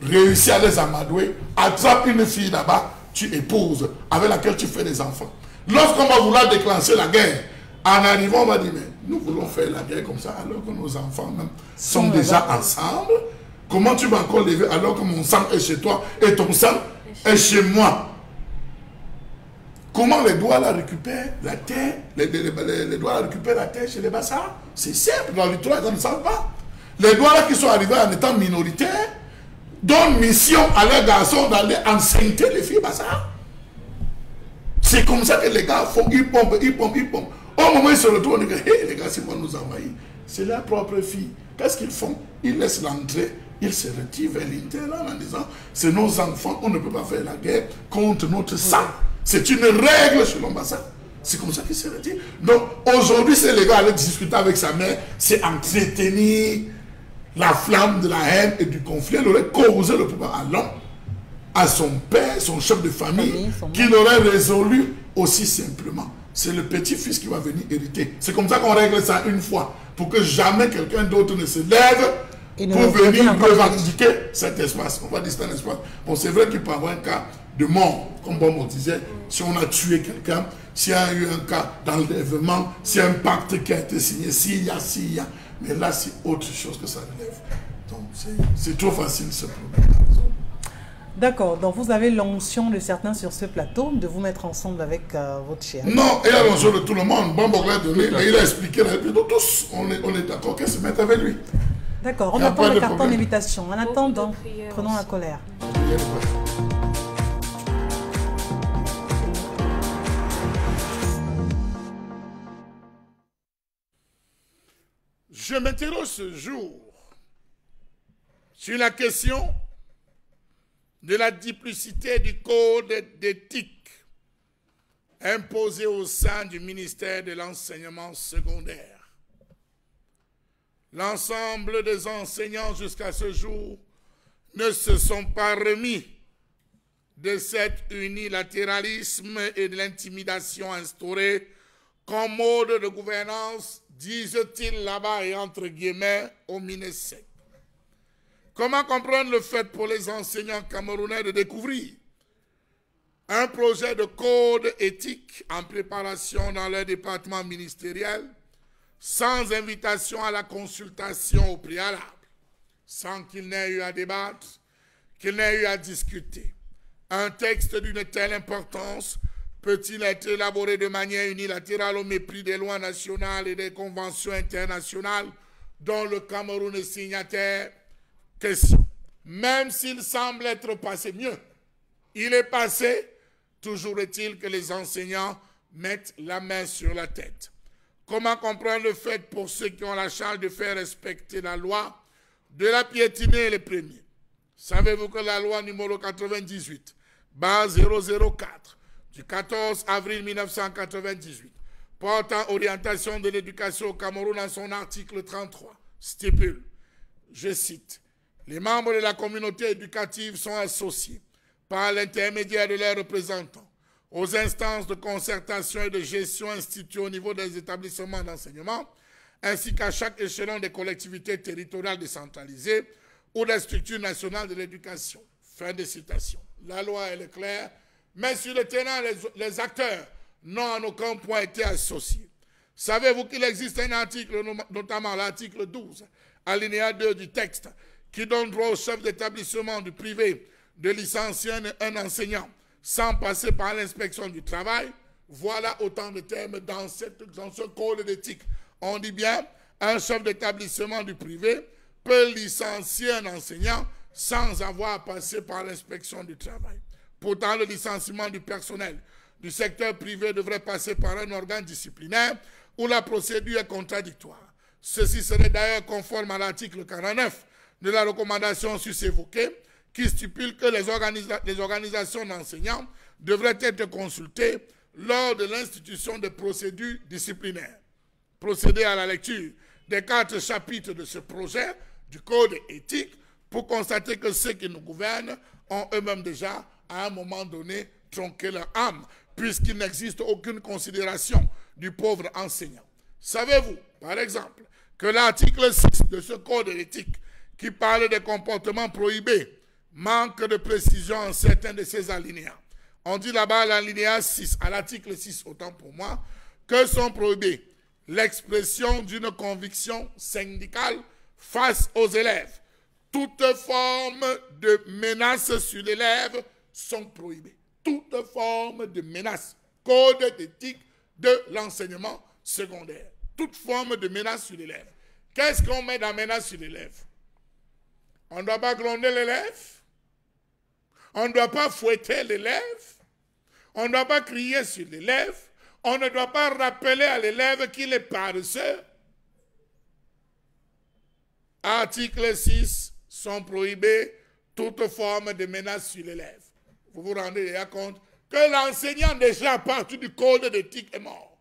Réussis à les amadouer, attrape une fille là-bas, tu épouses, avec laquelle tu fais des enfants. Lorsqu'on va vouloir déclencher la guerre, en arrivant, on va dire, mais nous voulons faire la guerre comme ça, alors que nos enfants même sont déjà ensemble. Comment tu vas encore lever alors que mon sang est chez toi et ton sang est chez moi? Comment les Douala récupèrent la terre, les Douala récupèrent la terre chez les Bassards? C'est simple, dans l'histoire, ils ne savent pas. Les Douala qui sont arrivés en étant minoritaires donnent mission à leurs garçons d'aller enceinte les filles Bassards. C'est comme ça que les gars font, ils pompent. Au moment où ils se retrouvent, on dit que hey, les gars, c'est pour nous envahir. C'est leur propre fille. Qu'est-ce qu'ils font? Ils laissent l'entrée, ils se retirent vers l'intérieur en disant c'est nos enfants, on ne peut pas faire la guerre contre notre sang. C'est une règle chez l'ambassade. C'est comme ça qu'ils se retirent. Donc aujourd'hui, c'est les gars allaient discuter avec sa mère, c'est entretenir la flamme de la haine et du conflit. Elle aurait causé le pouvoir à l'homme, à son père, son chef de famille, qui l'aurait résolu aussi simplement. C'est le petit-fils qui va venir hériter. C'est comme ça qu'on règle ça une fois, pour que jamais quelqu'un d'autre ne se lève pour venir revendiquer cet espace. On va dire c'est un espace. Bon, c'est vrai qu'il peut y avoir un cas de mort, comme on disait, si on a tué quelqu'un, s'il y a eu un cas d'enlèvement, s'il y a un pacte qui a été signé, s'il y a. Mais là, c'est autre chose que ça relève. Donc, c'est trop facile ce problème. D'accord, donc vous avez l'onction de certains sur ce plateau de vous mettre ensemble avec votre chien. Non, il y a l'onction de tout le monde. Bon, l'a donné, mais il a expliqué, tous, on est d'accord qu'elle se mette avec lui. D'accord, on attend le carton d'invitation. En attendant, prenons la colère. Je m'interroge ce jour sur la question de la duplicité du code d'éthique imposé au sein du ministère de l'enseignement secondaire. L'ensemble des enseignants jusqu'à ce jour ne se sont pas remis de cet unilatéralisme et de l'intimidation instaurée comme mode de gouvernance, disent-ils là-bas et entre guillemets, au MINESEC. Comment comprendre le fait pour les enseignants camerounais de découvrir un projet de code éthique en préparation dans leur département ministériel sans invitation à la consultation au préalable, sans qu'il n'ait eu à débattre, qu'il n'ait eu à discuter? Un texte d'une telle importance peut-il être élaboré de manière unilatérale au mépris des lois nationales et des conventions internationales dont le Cameroun est signataire? Question. Même s'il semble être passé mieux, il est passé, toujours est-il que les enseignants mettent la main sur la tête. Comment comprendre le fait pour ceux qui ont la charge de faire respecter la loi, de la piétiner les premiers? Savez-vous que la loi numéro 98, base 004, du 14 avril 1998, portant orientation de l'éducation au Cameroun en son article 33, stipule, je cite, « Les membres de la communauté éducative sont associés, par l'intermédiaire de leurs représentants, aux instances de concertation et de gestion instituées au niveau des établissements d'enseignement, ainsi qu'à chaque échelon des collectivités territoriales décentralisées ou des structures nationales de l'éducation. » Fin de citation. La loi, elle est claire, mais sur le terrain, les acteurs n'ont en aucun point été associés. Savez-vous qu'il existe un article, notamment l'article 12, alinéa 2 du texte, qui donne droit au chef d'établissement du privé de licencier un enseignant sans passer par l'inspection du travail? Voilà autant de termes dans ce code d'éthique. On dit bien, un chef d'établissement du privé peut licencier un enseignant sans avoir passé par l'inspection du travail. Pourtant, le licenciement du personnel du secteur privé devrait passer par un organe disciplinaire où la procédure est contradictoire. Ceci serait d'ailleurs conforme à l'article 49 de la recommandation sus-évoquée qui stipule que les organisations d'enseignants devraient être consultées lors de l'institution de procédures disciplinaires. Procéder à la lecture des 4 chapitres de ce projet du code éthique pour constater que ceux qui nous gouvernent ont eux-mêmes déjà, à un moment donné, tronqué leur âme, puisqu'il n'existe aucune considération du pauvre enseignant. Savez-vous, par exemple, que l'article 6 de ce code éthique, qui parle des comportements prohibés, manque de précision en certains de ces alinéas. On dit là-bas à l'alinéa 6, à l'article 6, autant pour moi, que sont prohibés l'expression d'une conviction syndicale face aux élèves, Toutes formes de menaces sur l'élève sont prohibées. Toutes formes de menaces. Code d'éthique de l'enseignement secondaire. Toute forme de menace sur l'élève. Qu'est-ce qu'on met dans menace sur l'élève? On ne doit pas gronder l'élève. On ne doit pas fouetter l'élève. On ne doit pas crier sur l'élève. On ne doit pas rappeler à l'élève qu'il est paresseux. Article 6, sont prohibées toute forme de menace sur l'élève. Vous vous rendez déjà compte que l'enseignant déjà à partir du code d'éthique est mort.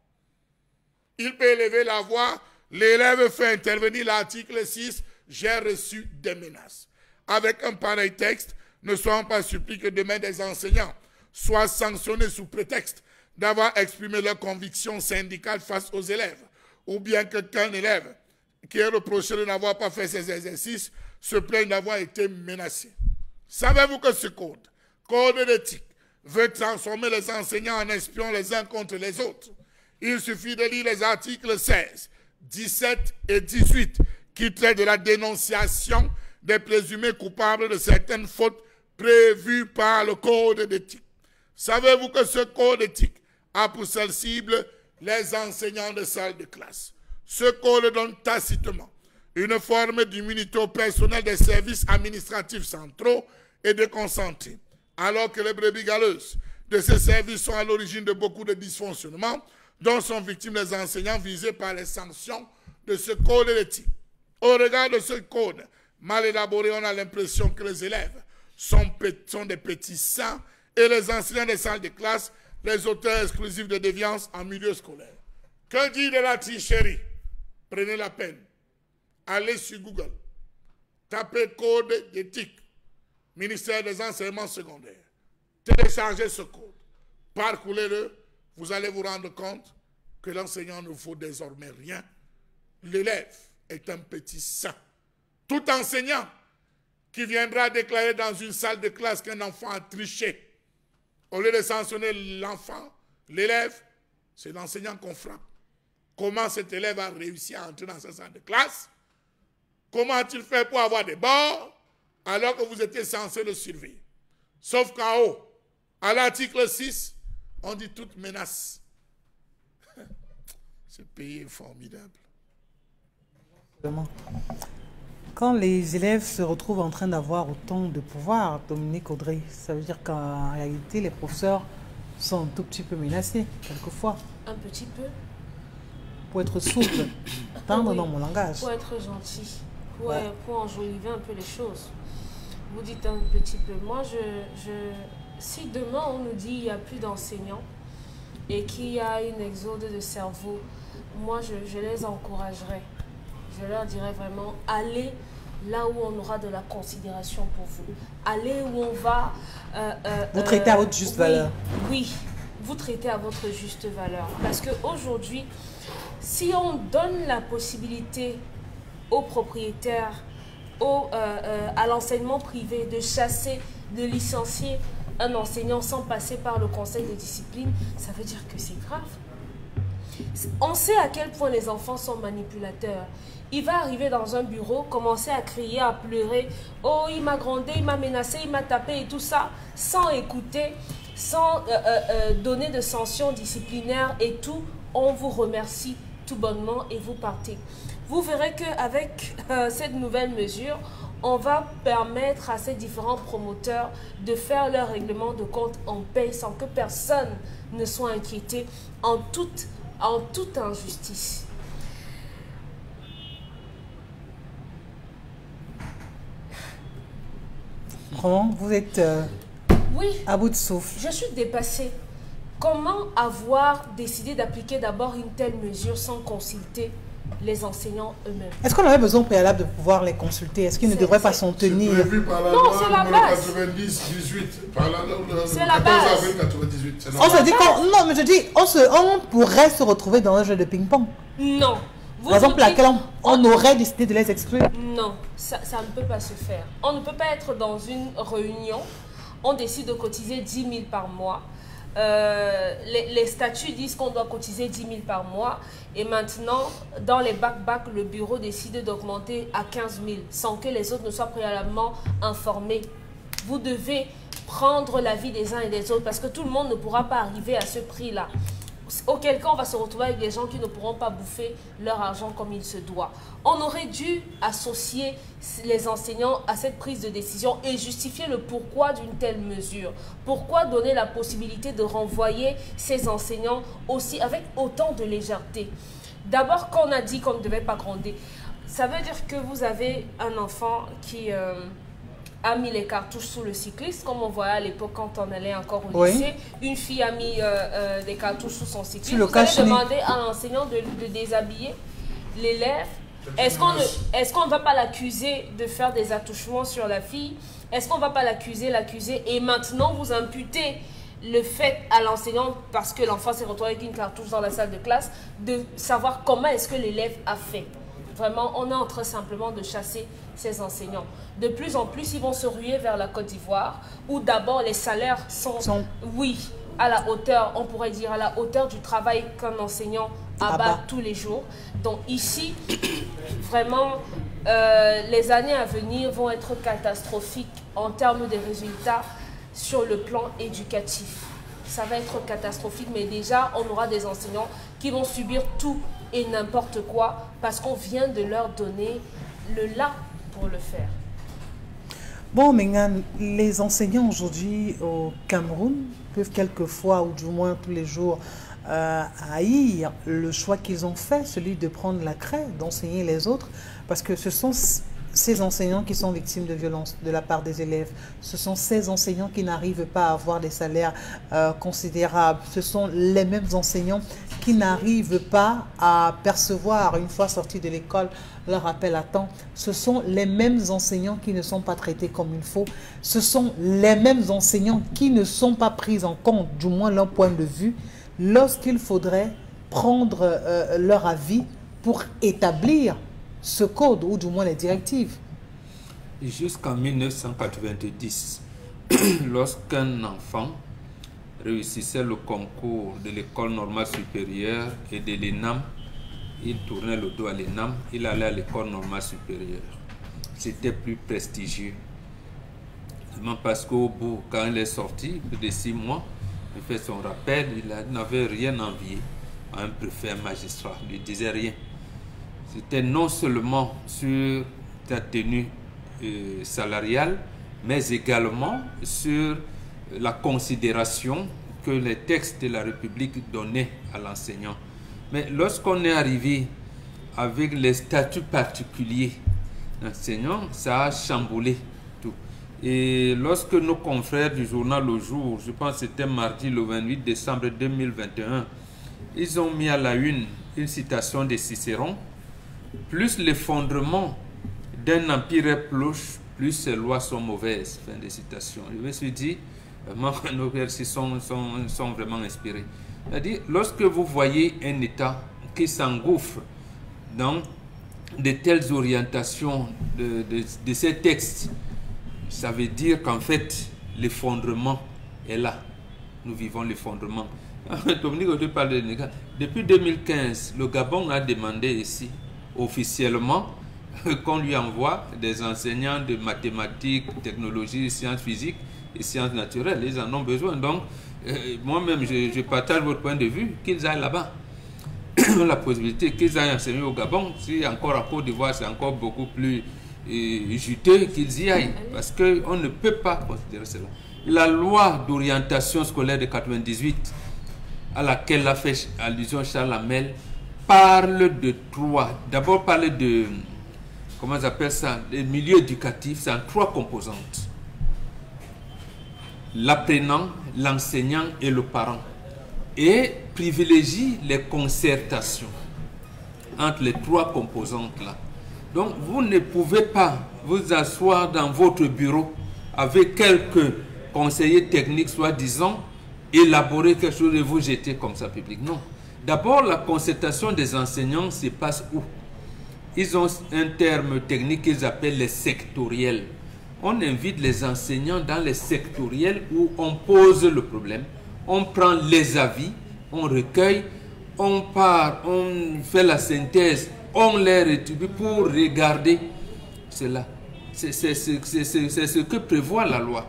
Il peut élever la voix, l'élève fait intervenir l'article 6, j'ai reçu des menaces. Avec un pareil texte, ne soyons pas surpris que demain des enseignants soient sanctionnés sous prétexte d'avoir exprimé leurs convictions syndicales face aux élèves, ou bien qu'un élève qui est reproché de n'avoir pas fait ses exercices se plaigne d'avoir été menacé. Savez-vous que ce code d'éthique, veut transformer les enseignants en espions les uns contre les autres? Il suffit de lire les articles 16, 17 et 18 qui traitent de la dénonciation des présumés coupables de certaines fautes prévues par le code d'éthique. Savez-vous que ce code éthique a pour seule cible les enseignants de salle de classe? Ce code donne tacitement une forme d'immunité au personnel des services administratifs centraux et déconcentrés, alors que les brebis galeuses de ces services sont à l'origine de beaucoup de dysfonctionnements dont sont victimes les enseignants visés par les sanctions de ce code d'éthique. Au regard de ce code mal élaboré, on a l'impression que les élèves sont des petits saints et les enseignants des salles de classe, les auteurs exclusifs de déviance en milieu scolaire. Que dit de la tricherie? Prenez la peine. Allez sur Google. Tapez code d'éthique. Ministère des enseignements secondaires. Téléchargez ce code. Parcourez-le. Vous allez vous rendre compte que l'enseignant ne vaut désormais rien. L'élève est un petit saint. Tout enseignant qui viendra déclarer dans une salle de classe qu'un enfant a triché, au lieu de sanctionner l'enfant, l'élève, c'est l'enseignant qu'on frappe. Comment cet élève a réussi à entrer dans cette salle de classe? Comment a-t-il fait pour avoir des bords alors que vous étiez censé le surveiller? Sauf qu'en haut, à l'article 6, on dit toute menace. Ce pays est formidable. Quand les élèves se retrouvent en train d'avoir autant de pouvoir, Dominique Audrey, ça veut dire qu'en réalité, les professeurs sont un tout petit peu menacés, quelquefois. Un petit peu. Pour être souple, tendre dans mon langage. Pour être gentil, pour enjoliver un peu les choses. Vous dites un petit peu. Moi, si demain on nous dit qu'il n'y a plus d'enseignants et qu'il y a une exode de cerveau, moi je les encouragerais. Je leur dirais vraiment, allez là où on aura de la considération pour vous. Allez où on va... vous traitez à votre juste valeur. Oui, vous traitez à votre juste valeur. Parce qu'aujourd'hui, si on donne la possibilité aux propriétaires, à l'enseignement privé de chasser, de licencier un enseignant sans passer par le conseil de discipline, ça veut dire que c'est grave. On sait à quel point les enfants sont manipulateurs. Il va arriver dans un bureau, commencer à crier, à pleurer. Oh, il m'a grondé, il m'a menacé, il m'a tapé et tout ça, sans écouter, sans donner de sanctions disciplinaires et tout. On vous remercie tout bonnement et vous partez. Vous verrez qu'avec cette nouvelle mesure, on va permettre à ces différents promoteurs de faire leur règlement de compte en paix sans que personne ne soit inquiété en toute injustice. Comment vous êtes oui, à bout de souffle? Je suis dépassée. Comment avoir décidé d'appliquer d'abord une telle mesure sans consulter les enseignants eux-mêmes? Est-ce qu'on avait besoin au préalable de pouvoir les consulter? Est-ce qu'ils ne devraient pas s'en tenir? C'est prévu par la loi numéro 90-18. C'est la base. On se dit non, mais je dis, on pourrait se retrouver dans un jeu de ping-pong. Non. Par exemple, laquelle on aurait décidé de les exclure. Non, ça ne peut pas se faire. On ne peut pas être dans une réunion, on décide de cotiser 10 000 par mois. les statuts disent qu'on doit cotiser 10 000 par mois et maintenant dans les bac le bureau décide d'augmenter à 15 000 sans que les autres ne soient préalablement informés. Vous devez prendre l'avis des uns et des autres parce que tout le monde ne pourra pas arriver à ce prix-là. Auquel cas on va se retrouver avec des gens qui ne pourront pas bouffer leur argent comme il se doit. On aurait dû associer les enseignants à cette prise de décision et justifier le pourquoi d'une telle mesure. Pourquoi donner la possibilité de renvoyer ces enseignants aussi avec autant de légèreté? D'abord, quand on a dit qu'on ne devait pas gronder, ça veut dire que vous avez un enfant qui a mis les cartouches sous le cycliste, comme on voyait à l'époque quand on allait encore au lycée. Une fille a mis des cartouches sous son cycliste. Vous allez demander à l'enseignant de déshabiller l'élève. Est-ce qu'on ne va pas l'accuser de faire des attouchements sur la fille? Est-ce qu'on ne va pas l'accuser et maintenant vous imputez le fait à l'enseignant, parce que l'enfant s'est retrouvé avec une cartouche dans la salle de classe, de savoir comment est-ce que l'élève a fait? Vraiment, on est en train simplement de chasser ces enseignants. De plus en plus, ils vont se ruer vers la Côte d'Ivoire, où d'abord les salaires sont, oui, à la hauteur, on pourrait dire à la hauteur du travail qu'un enseignant abat tous les jours. Donc ici, vraiment, les années à venir vont être catastrophiques en termes de résultats sur le plan éducatif. Ça va être catastrophique, mais déjà, on aura des enseignants qui vont subir tout et n'importe quoi parce qu'on vient de leur donner le là pour le faire. Bon, Mengan, les enseignants aujourd'hui au Cameroun peuvent quelquefois, ou du moins tous les jours, haïr le choix qu'ils ont fait, celui de prendre la craie, d'enseigner les autres, parce que ce sont ces enseignants qui sont victimes de violences de la part des élèves. Ce sont ces enseignants qui n'arrivent pas à avoir des salaires considérables. Ce sont les mêmes enseignants qui n'arrivent pas à percevoir, une fois sortis de l'école, leur appel à temps. Ce sont les mêmes enseignants qui ne sont pas traités comme il faut. Ce sont les mêmes enseignants qui ne sont pas pris en compte, du moins leur point de vue, lorsqu'il faudrait prendre leur avis pour établir ce code, ou du moins les directives. Jusqu'en 1990, lorsqu'un enfant réussissait le concours de l'école normale supérieure et de l'ENAM, il tournait le dos à l'ENAM, il allait à l'école normale supérieure. C'était plus prestigieux. Parce qu'au bout, quand il est sorti, plus de 6 mois, il fait son rappel, il n'avait rien envié à un préfet, un magistrat, il ne disait rien. C'était non seulement sur ta tenue salariale, mais également sur la considération que les textes de la République donnaient à l'enseignant. Mais lorsqu'on est arrivé avec les statuts particuliers d'enseignants, ça a chamboulé tout. Et lorsque nos confrères du journal Le Jour, je pense que c'était mardi le 28 décembre 2021, ils ont mis à la une citation de Cicéron: plus l'effondrement d'un empire est proche, plus ses lois sont mauvaises. Fin de citation. Je me suis dit, nos versets sont vraiment inspirés. C'est-à-dire, lorsque vous voyez un État qui s'engouffre dans de telles orientations de ces textes, ça veut dire qu'en fait, l'effondrement est là. Nous vivons l'effondrement. Dominique, tu parles de Sénégal. Depuis 2015, le Gabon a demandé ici, officiellement, qu'on lui envoie des enseignants de mathématiques, technologie, sciences physiques et sciences naturelles. Ils en ont besoin. Donc, moi-même, je partage votre point de vue, qu'ils aillent là-bas. La possibilité qu'ils aillent enseigner au Gabon, si encore à Côte d'Ivoire, c'est encore beaucoup plus juteux qu'ils y aillent. Parce qu'on ne peut pas considérer cela. La loi d'orientation scolaire de 98, à laquelle a fait allusion Charles Hamel, parle de 3. D'abord, parle de, comment on appelle ça, le milieu éducatif, c'est en 3 composantes. L'apprenant, l'enseignant et le parent. Et privilégie les concertations entre les 3 composantes-là. Donc, vous ne pouvez pas vous asseoir dans votre bureau avec quelques conseillers techniques, soi-disant, élaborer quelque chose et vous jeter comme ça public. Non. D'abord, la concertation des enseignants se passe où? Ils ont un terme technique qu'ils appellent les sectoriels. On invite les enseignants dans les sectoriels où on pose le problème, on prend les avis, on recueille, on part, on fait la synthèse, on les rétribue pour regarder cela. C'est ce que prévoit la loi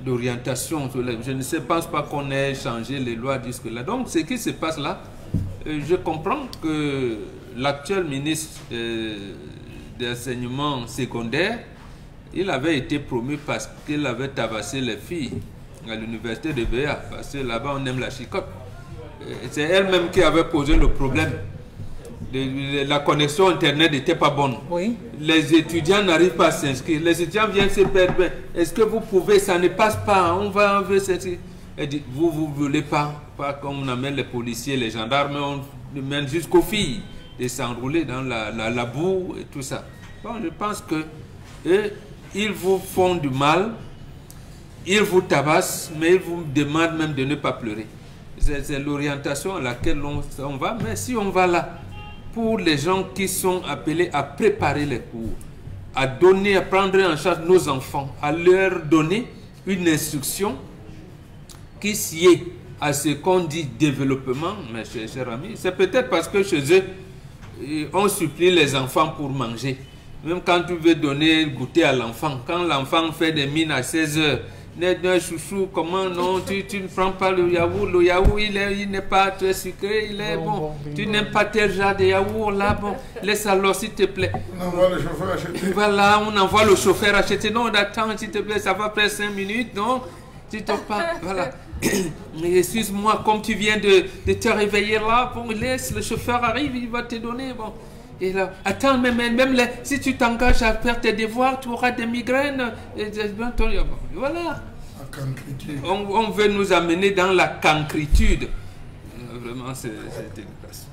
d'orientation. Je ne pense pas qu'on ait changé les lois jusque-là. Donc, ce qui se passe là, je comprends que l'actuel ministre de l'enseignement secondaire, il avait été promu parce qu'il avait tabassé les filles à l'université de Béa, parce que là-bas on aime la chicotte. C'est elle-même qui avait posé le problème. La connexion internet n'était pas bonne. Oui. Les étudiants n'arrivent pas à s'inscrire. Les étudiants viennent se perdre. Est-ce que vous pouvez? Ça ne passe pas. On va s'inscrire. Elle dit, vous ne voulez pas comme on amène les policiers, les gendarmes, on mène jusqu'aux filles de s'enrouler dans la boue et tout ça. Bon, je pense que ils vous font du mal, ils vous tabassent, mais ils vous demandent même de ne pas pleurer. C'est l'orientation à laquelle on va. Mais si on va là, pour les gens qui sont appelés à préparer les cours, à donner, à prendre en charge nos enfants, à leur donner une instruction qui sied à ce qu'on dit développement, mes chers amis, c'est peut-être parce que chez eux, on supplie les enfants pour manger. Même quand tu veux donner goûter à l'enfant, quand l'enfant fait des mines à 16 heures, chouchou, comment non, tu ne prends pas le yaourt il n'est pas très sucré, il est bon. Tu n'aimes pas tel genre de yaourt là, bon, laisse alors s'il te plaît. On envoie le chauffeur acheter. Voilà, on envoie le chauffeur acheter. Non, attends, s'il te plaît, ça va faire 5 minutes, non? Tu te parles, voilà. Mais excuse-moi, comme tu viens de te réveiller là, bon, laisse, le chauffeur arrive, il va te donner, bon. Et là, attends, même si tu t'engages à faire tes devoirs, tu auras des migraines. Voilà. On veut nous amener dans la cancritude. Vraiment, c'est dégueulasse.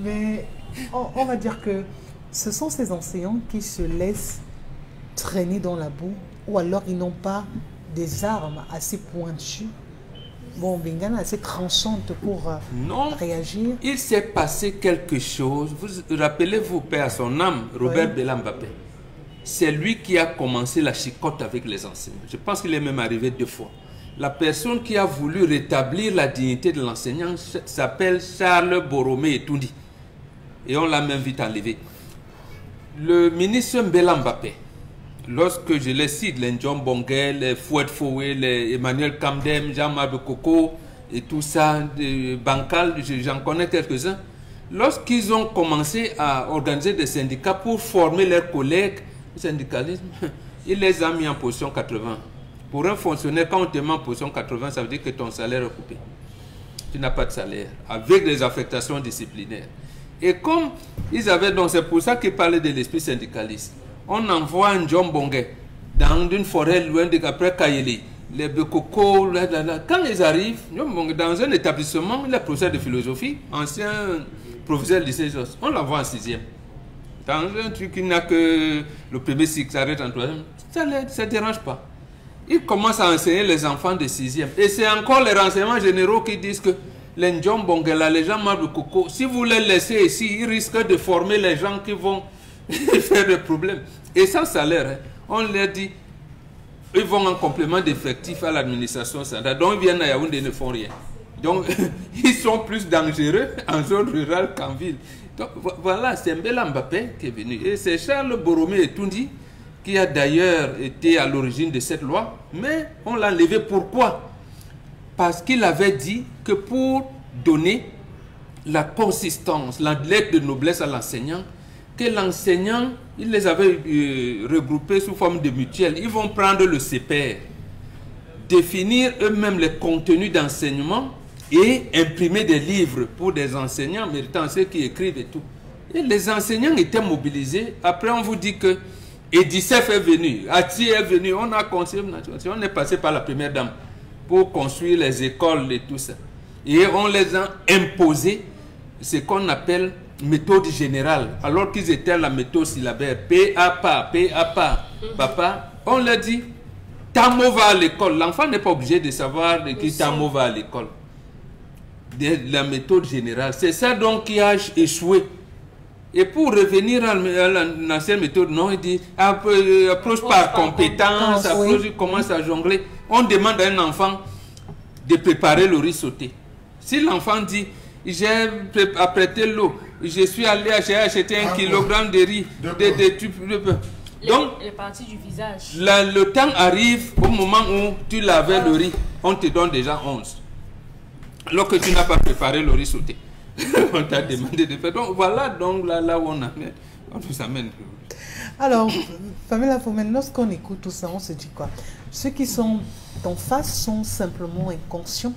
Mais on va dire que ce sont ces enseignants qui se laissent traîner dans la boue, ou alors ils n'ont pas des armes assez pointues, bon, assez tranchantes pour réagir. Il s'est passé quelque chose. Vous rappelez-vous, père à son âme, Robert Béla Mbappé. C'est lui qui a commencé la chicotte avec les enseignants. Je pense qu'il est même arrivé 2 fois. La personne qui a voulu rétablir la dignité de l'enseignant s'appelle Charles Borromé Etoundi. Et on l'a même vite enlevé. Le ministre Béla Mbappé, lorsque je les cite, les John Bonguel, les Fouad Foué, les Emmanuel Kamdem, Jean-Marc Coco et tout ça, Bancal, j'en connais quelques-uns, lorsqu'ils ont commencé à organiser des syndicats pour former leurs collègues au syndicalisme, il les a mis en position 80. Pour un fonctionnaire, quand on te met en position 80, ça veut dire que ton salaire est coupé. Tu n'as pas de salaire, avec des affectations disciplinaires. Et comme ils avaient, donc c'est pour ça qu'ils parlaient de l'esprit syndicaliste. On envoie un John Bongué dans une forêt loin de après Kayeli, les Bekoko, quand ils arrivent, dans un établissement, il est professeur de philosophie, ancien professeur de lycée, on l'envoie en 6e. Dans un truc qui n'a que le premier cycle, ça arrête en 3e, ça ne dérange pas. Il commence à enseigner les enfants de 6e. Et c'est encore les renseignements généraux qui disent que les John Bongué, les gens de Coco, si vous les laissez ici, ils risquent de former les gens qui vont faire des problèmes. Et sans salaire, hein, on leur dit, ils vont en complément d'effectifs à l'administration centrale. Donc ils viennent à Yaoundé et ne font rien. Donc ils sont plus dangereux en zone rurale qu'en ville. Donc voilà, c'est Mbela Mbappé qui est venu. Et c'est Charles Borromé Etoundi qui a d'ailleurs été à l'origine de cette loi. Mais on l'a enlevé. Pourquoi? Parce qu'il avait dit que pour donner la consistance, la lettre de noblesse à l'enseignant, que l'enseignant, il les avait regroupés sous forme de mutuelle. Ils vont prendre le CPR, définir eux-mêmes les contenus d'enseignement et imprimer des livres pour des enseignants méritants, ceux qui écrivent et tout. Et les enseignants étaient mobilisés. Après, on vous dit que Edicef est venu, Ati est venu, on a construit, on est passé par la première dame pour construire les écoles et tout ça. Et on les a imposé ce qu'on appelle méthode générale, alors qu'ils étaient à la méthode syllabaire, P à pas, papa, on leur dit, Tamo va à l'école. L'enfant n'est pas obligé de savoir de qui Tamo va à l'école. La méthode générale, c'est ça donc qui a échoué. Et pour revenir à l'ancienne méthode, non, il dit approche par compétence, approche, commence à jongler. On demande à un enfant de préparer le riz sauté. Si l'enfant dit j'ai apprêté l'eau, je suis allé j'ai acheté 1 kilogramme de riz, donc les parties du visage. Le temps arrive au moment où tu lavais le riz, on te donne déjà 11. Alors que tu n'as pas préparé le riz sauté. On t'a demandé de faire. Donc voilà donc là où on nous amène. Alors, Pamela Fomen, lorsqu'on écoute tout ça, on se dit quoi? Ceux qui sont en face sont simplement inconscients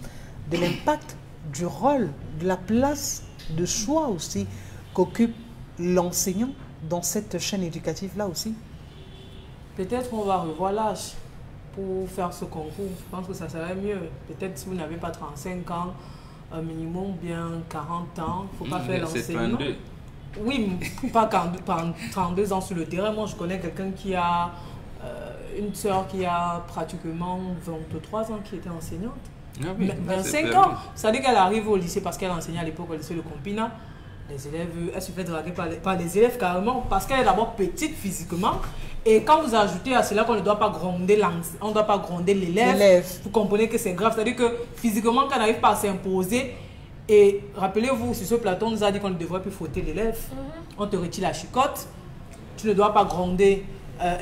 de l'impact, du rôle, de la place, de choix aussi qu'occupe l'enseignant dans cette chaîne éducative-là aussi. Peut-être qu'on va revoir l'âge pour faire ce concours. Je pense que ça serait mieux. Peut-être si vous n'avez pas 35 ans, un minimum, bien 40 ans, il ne faut pas faire l'enseignement. Oui, pas 32 ans sur le terrain. Moi, je connais quelqu'un qui a une sœur qui a pratiquement 23 ans qui était enseignante. Ah oui, 25 ans. Ça veut dire qu'elle arrive au lycée parce qu'elle enseignait à l'époque au lycée de Compina. Les élèves, elle se fait draguer par les élèves carrément parce qu'elle est d'abord petite physiquement. Et quand vous ajoutez à cela qu'on ne doit pas gronder on ne doit pas gronder l'élève, vous comprenez que c'est grave. C'est-à-dire que physiquement, quand on n'arrive pas à s'imposer, et rappelez-vous, sur ce plateau, on nous a dit qu'on ne devrait plus fouetter l'élève. On te retire la chicotte. Tu ne dois pas gronder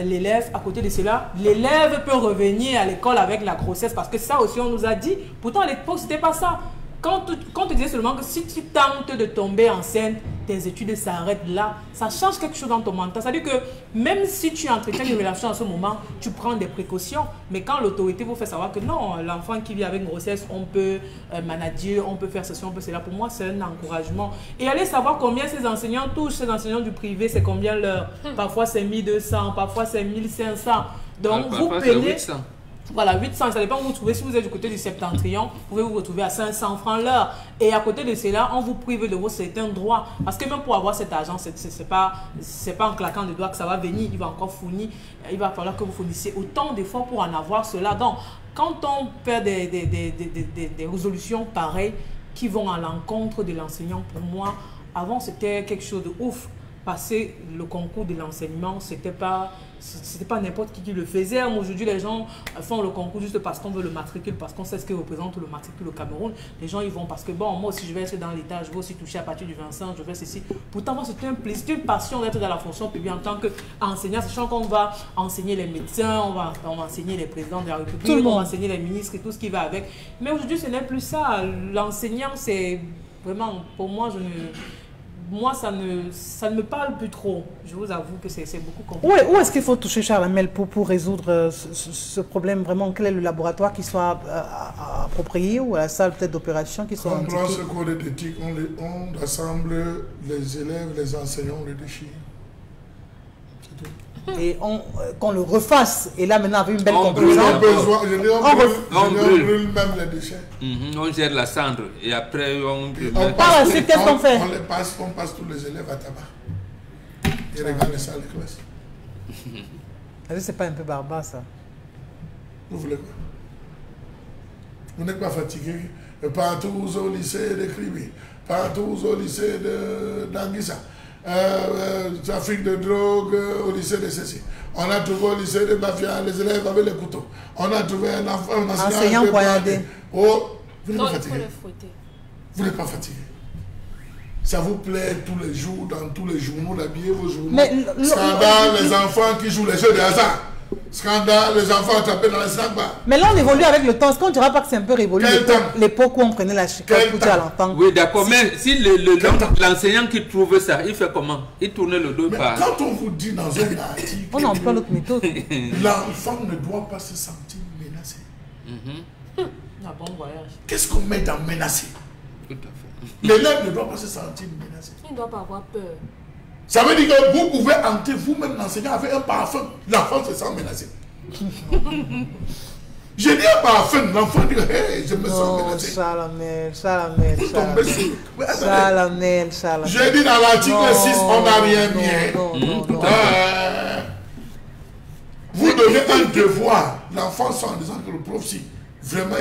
l'élève. À côté de cela, l'élève peut revenir à l'école avec la grossesse parce que ça aussi, on nous a dit. Pourtant, à l'époque, ce n'était pas ça. Quand on te disait seulement que si tu tentes de tomber enceinte, tes études s'arrêtent là, ça change quelque chose dans ton mental. C'est-à-dire que même si tu entretiens une relation en ce moment, tu prends des précautions. Mais quand l'autorité vous fait savoir que non, l'enfant qui vit avec une grossesse, on peut manager, on peut faire ceci, on peut cela. Pour moi, c'est un encouragement. Et allez savoir combien ces enseignants touchent, ces enseignants du privé, c'est combien l'heure. Parfois, c'est 1200, parfois, c'est 1500. Donc, vous payez... Voilà, 800, ça dépend où vous trouvez. Si vous êtes du côté du septentrion, vous pouvez vous retrouver à 500 francs l'heure. Et à côté de cela, on vous prive de vos certains droits. Parce que même pour avoir cet argent, c'est pas en claquant des doigts que ça va venir. Il va encore fournir. Il va falloir que vous fournissiez autant d'efforts pour en avoir cela. Donc, quand on perd des résolutions pareilles qui vont à l'encontre de l'enseignant, pour moi, avant c'était quelque chose de ouf. Passer le concours de l'enseignement, c'était pas n'importe qui le faisait. Aujourd'hui, les gens font le concours juste parce qu'on veut le matricule, parce qu'on sait ce que représente le matricule au Cameroun. Les gens, ils vont parce que, bon, moi aussi, je vais être dans l'État, je vais aussi toucher à partir du 25, je vais ceci. Pourtant, moi, c'est un plaisir, c'est une passion d'être dans la fonction publique en tant qu'enseignant, sachant qu'on va enseigner les médecins, on va enseigner les présidents de la République, on va enseigner les ministres et tout ce qui va avec. Mais aujourd'hui, ce n'est plus ça. L'enseignant, c'est vraiment, pour moi, moi, ça ne me parle plus trop. Je vous avoue que c'est beaucoup compliqué. Où est-ce qu'il faut toucher, Charles Amel, pour résoudre ce problème vraiment? Quel est le laboratoire qui soit approprié ou la salle peut-être d'opération qui soit indiquée? On prend ce cours d'éthique, on rassemble les élèves, les enseignants, on les déchire. Et qu'on le refasse. Et là, maintenant, avec une belle conclusion. On brûle même les déchets. On jette la cendre. Et après, par la suite, qu'est-ce qu'on fait? On passe tous les élèves à tabac. Et regarde ça à la classe. C'est pas un peu barbare, ça? Vous voulez quoi? Vous n'êtes pas fatigué? Partout au lycée de Kribi, partout au lycée d'Anguissa. Trafic de drogue au lycée de ceci. On a trouvé au lycée de Bafia les élèves avec les couteaux. On a trouvé un enseignant poignardé. Oh, vous n'êtes pas fatigué. Vous n'êtes pas fatigué. Ça vous plaît tous les jours, dans tous les journaux, d'habiller vos journaux. Scandale, les enfants qui jouent les jeux de hasard. Scandale, les enfants attrapés dans les sacs. Mais là, on évolue avec le temps. Est-ce qu'on ne dira pas que c'est un peu révolu l'époque où on prenait la chicotte pour dire à l'enfant? Oui, d'accord. Mais si l'enseignant qui trouve ça, il fait comment? Il tourne le dos par... Quand on vous dit dans un article... On emploie l'autre méthode. L'enfant ne doit pas se sentir menacé. Bon voyage. Qu'est-ce qu'on met dans menacé? Tout à fait. L'élève ne doit pas se sentir menacé. Il ne doit pas avoir peur. Ça veut dire que vous pouvez entrer vous-même l'enseignant avec un parfum. L'enfant se sent menacé. J'ai dit un parfum, l'enfant dit hey, je me sens menacé. Salamel. J'ai dit dans l'article 6, on n'a rien mis. Vous donnez un devoir. L'enfant sent en disant que le prof, si vraiment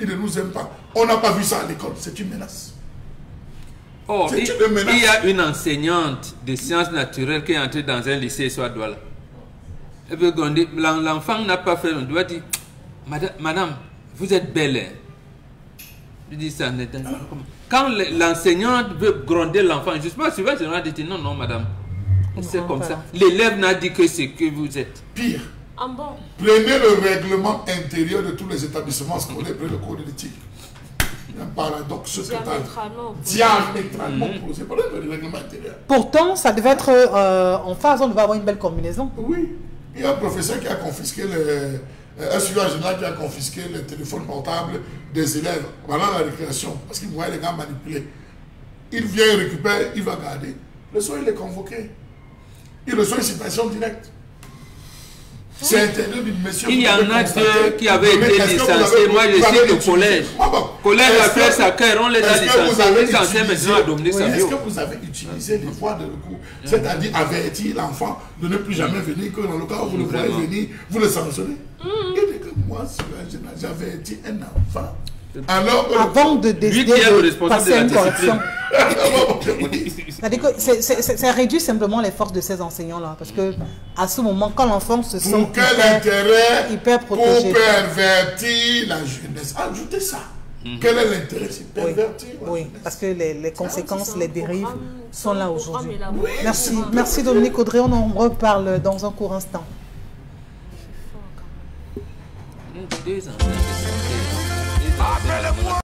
il ne nous aime pas. On n'a pas vu ça à l'école, c'est une menace. Or, C'est il une menace. y a une enseignante de sciences naturelles qui est entrée dans un lycée soit Douala. Et puis l'enfant n'a pas fait, on doit dire, madame, vous êtes belle. Hein? Je dis ça. Quand l'enseignante veut gronder l'enfant, je ne sais pas si elle dit non, non, madame. C'est comme ça. L'élève n'a dit que c'est que vous êtes. Pire. Ah bon? Prenez le règlement intérieur de tous les établissements scolaires, prenez le code d'éthique. Il y a un paradoxe total. Diamétralement opposé. Prenez le règlement intérieur. Pourtant, ça devait être en phase, on devait avoir une belle combinaison. Oui. Il y a un professeur qui a confisqué un surveillant général qui a confisqué le téléphone portable des élèves pendant la récréation parce qu'il voyait les gars manipuler. Il vient, il récupère, il va garder. Le soir, il est convoqué. Il reçoit une citation directe. C'est interdit d'une mission. Il y en a deux qui avaient été licenciés. Moi, je suis au collège. Collège après sa carrière, on les a licenciés maintenant à Dominique Savio. Est-ce que vous avez utilisé les voies de recours, c'est-à-dire avertir l'enfant de ne plus jamais venir, que dans le cas où vous le voyez venir, vous le sanctionnez? Il dit que moi, j'ai averti un enfant. Alors, avant de décider de passer une correction. C'est-à-dire que c'est réduit simplement les forces de ces enseignants-là. Parce que à ce moment, quand l'enfant se sent pour quel intérêt hyper protégé, pour pervertir la jeunesse? Ajoutez ça. Quel est l'intérêt? C'est pervertir. Oui, parce que les conséquences, les dérives sont là aujourd'hui. Oui. Merci Dominique Audrey. On en reparle dans un court instant. Appelez-moi.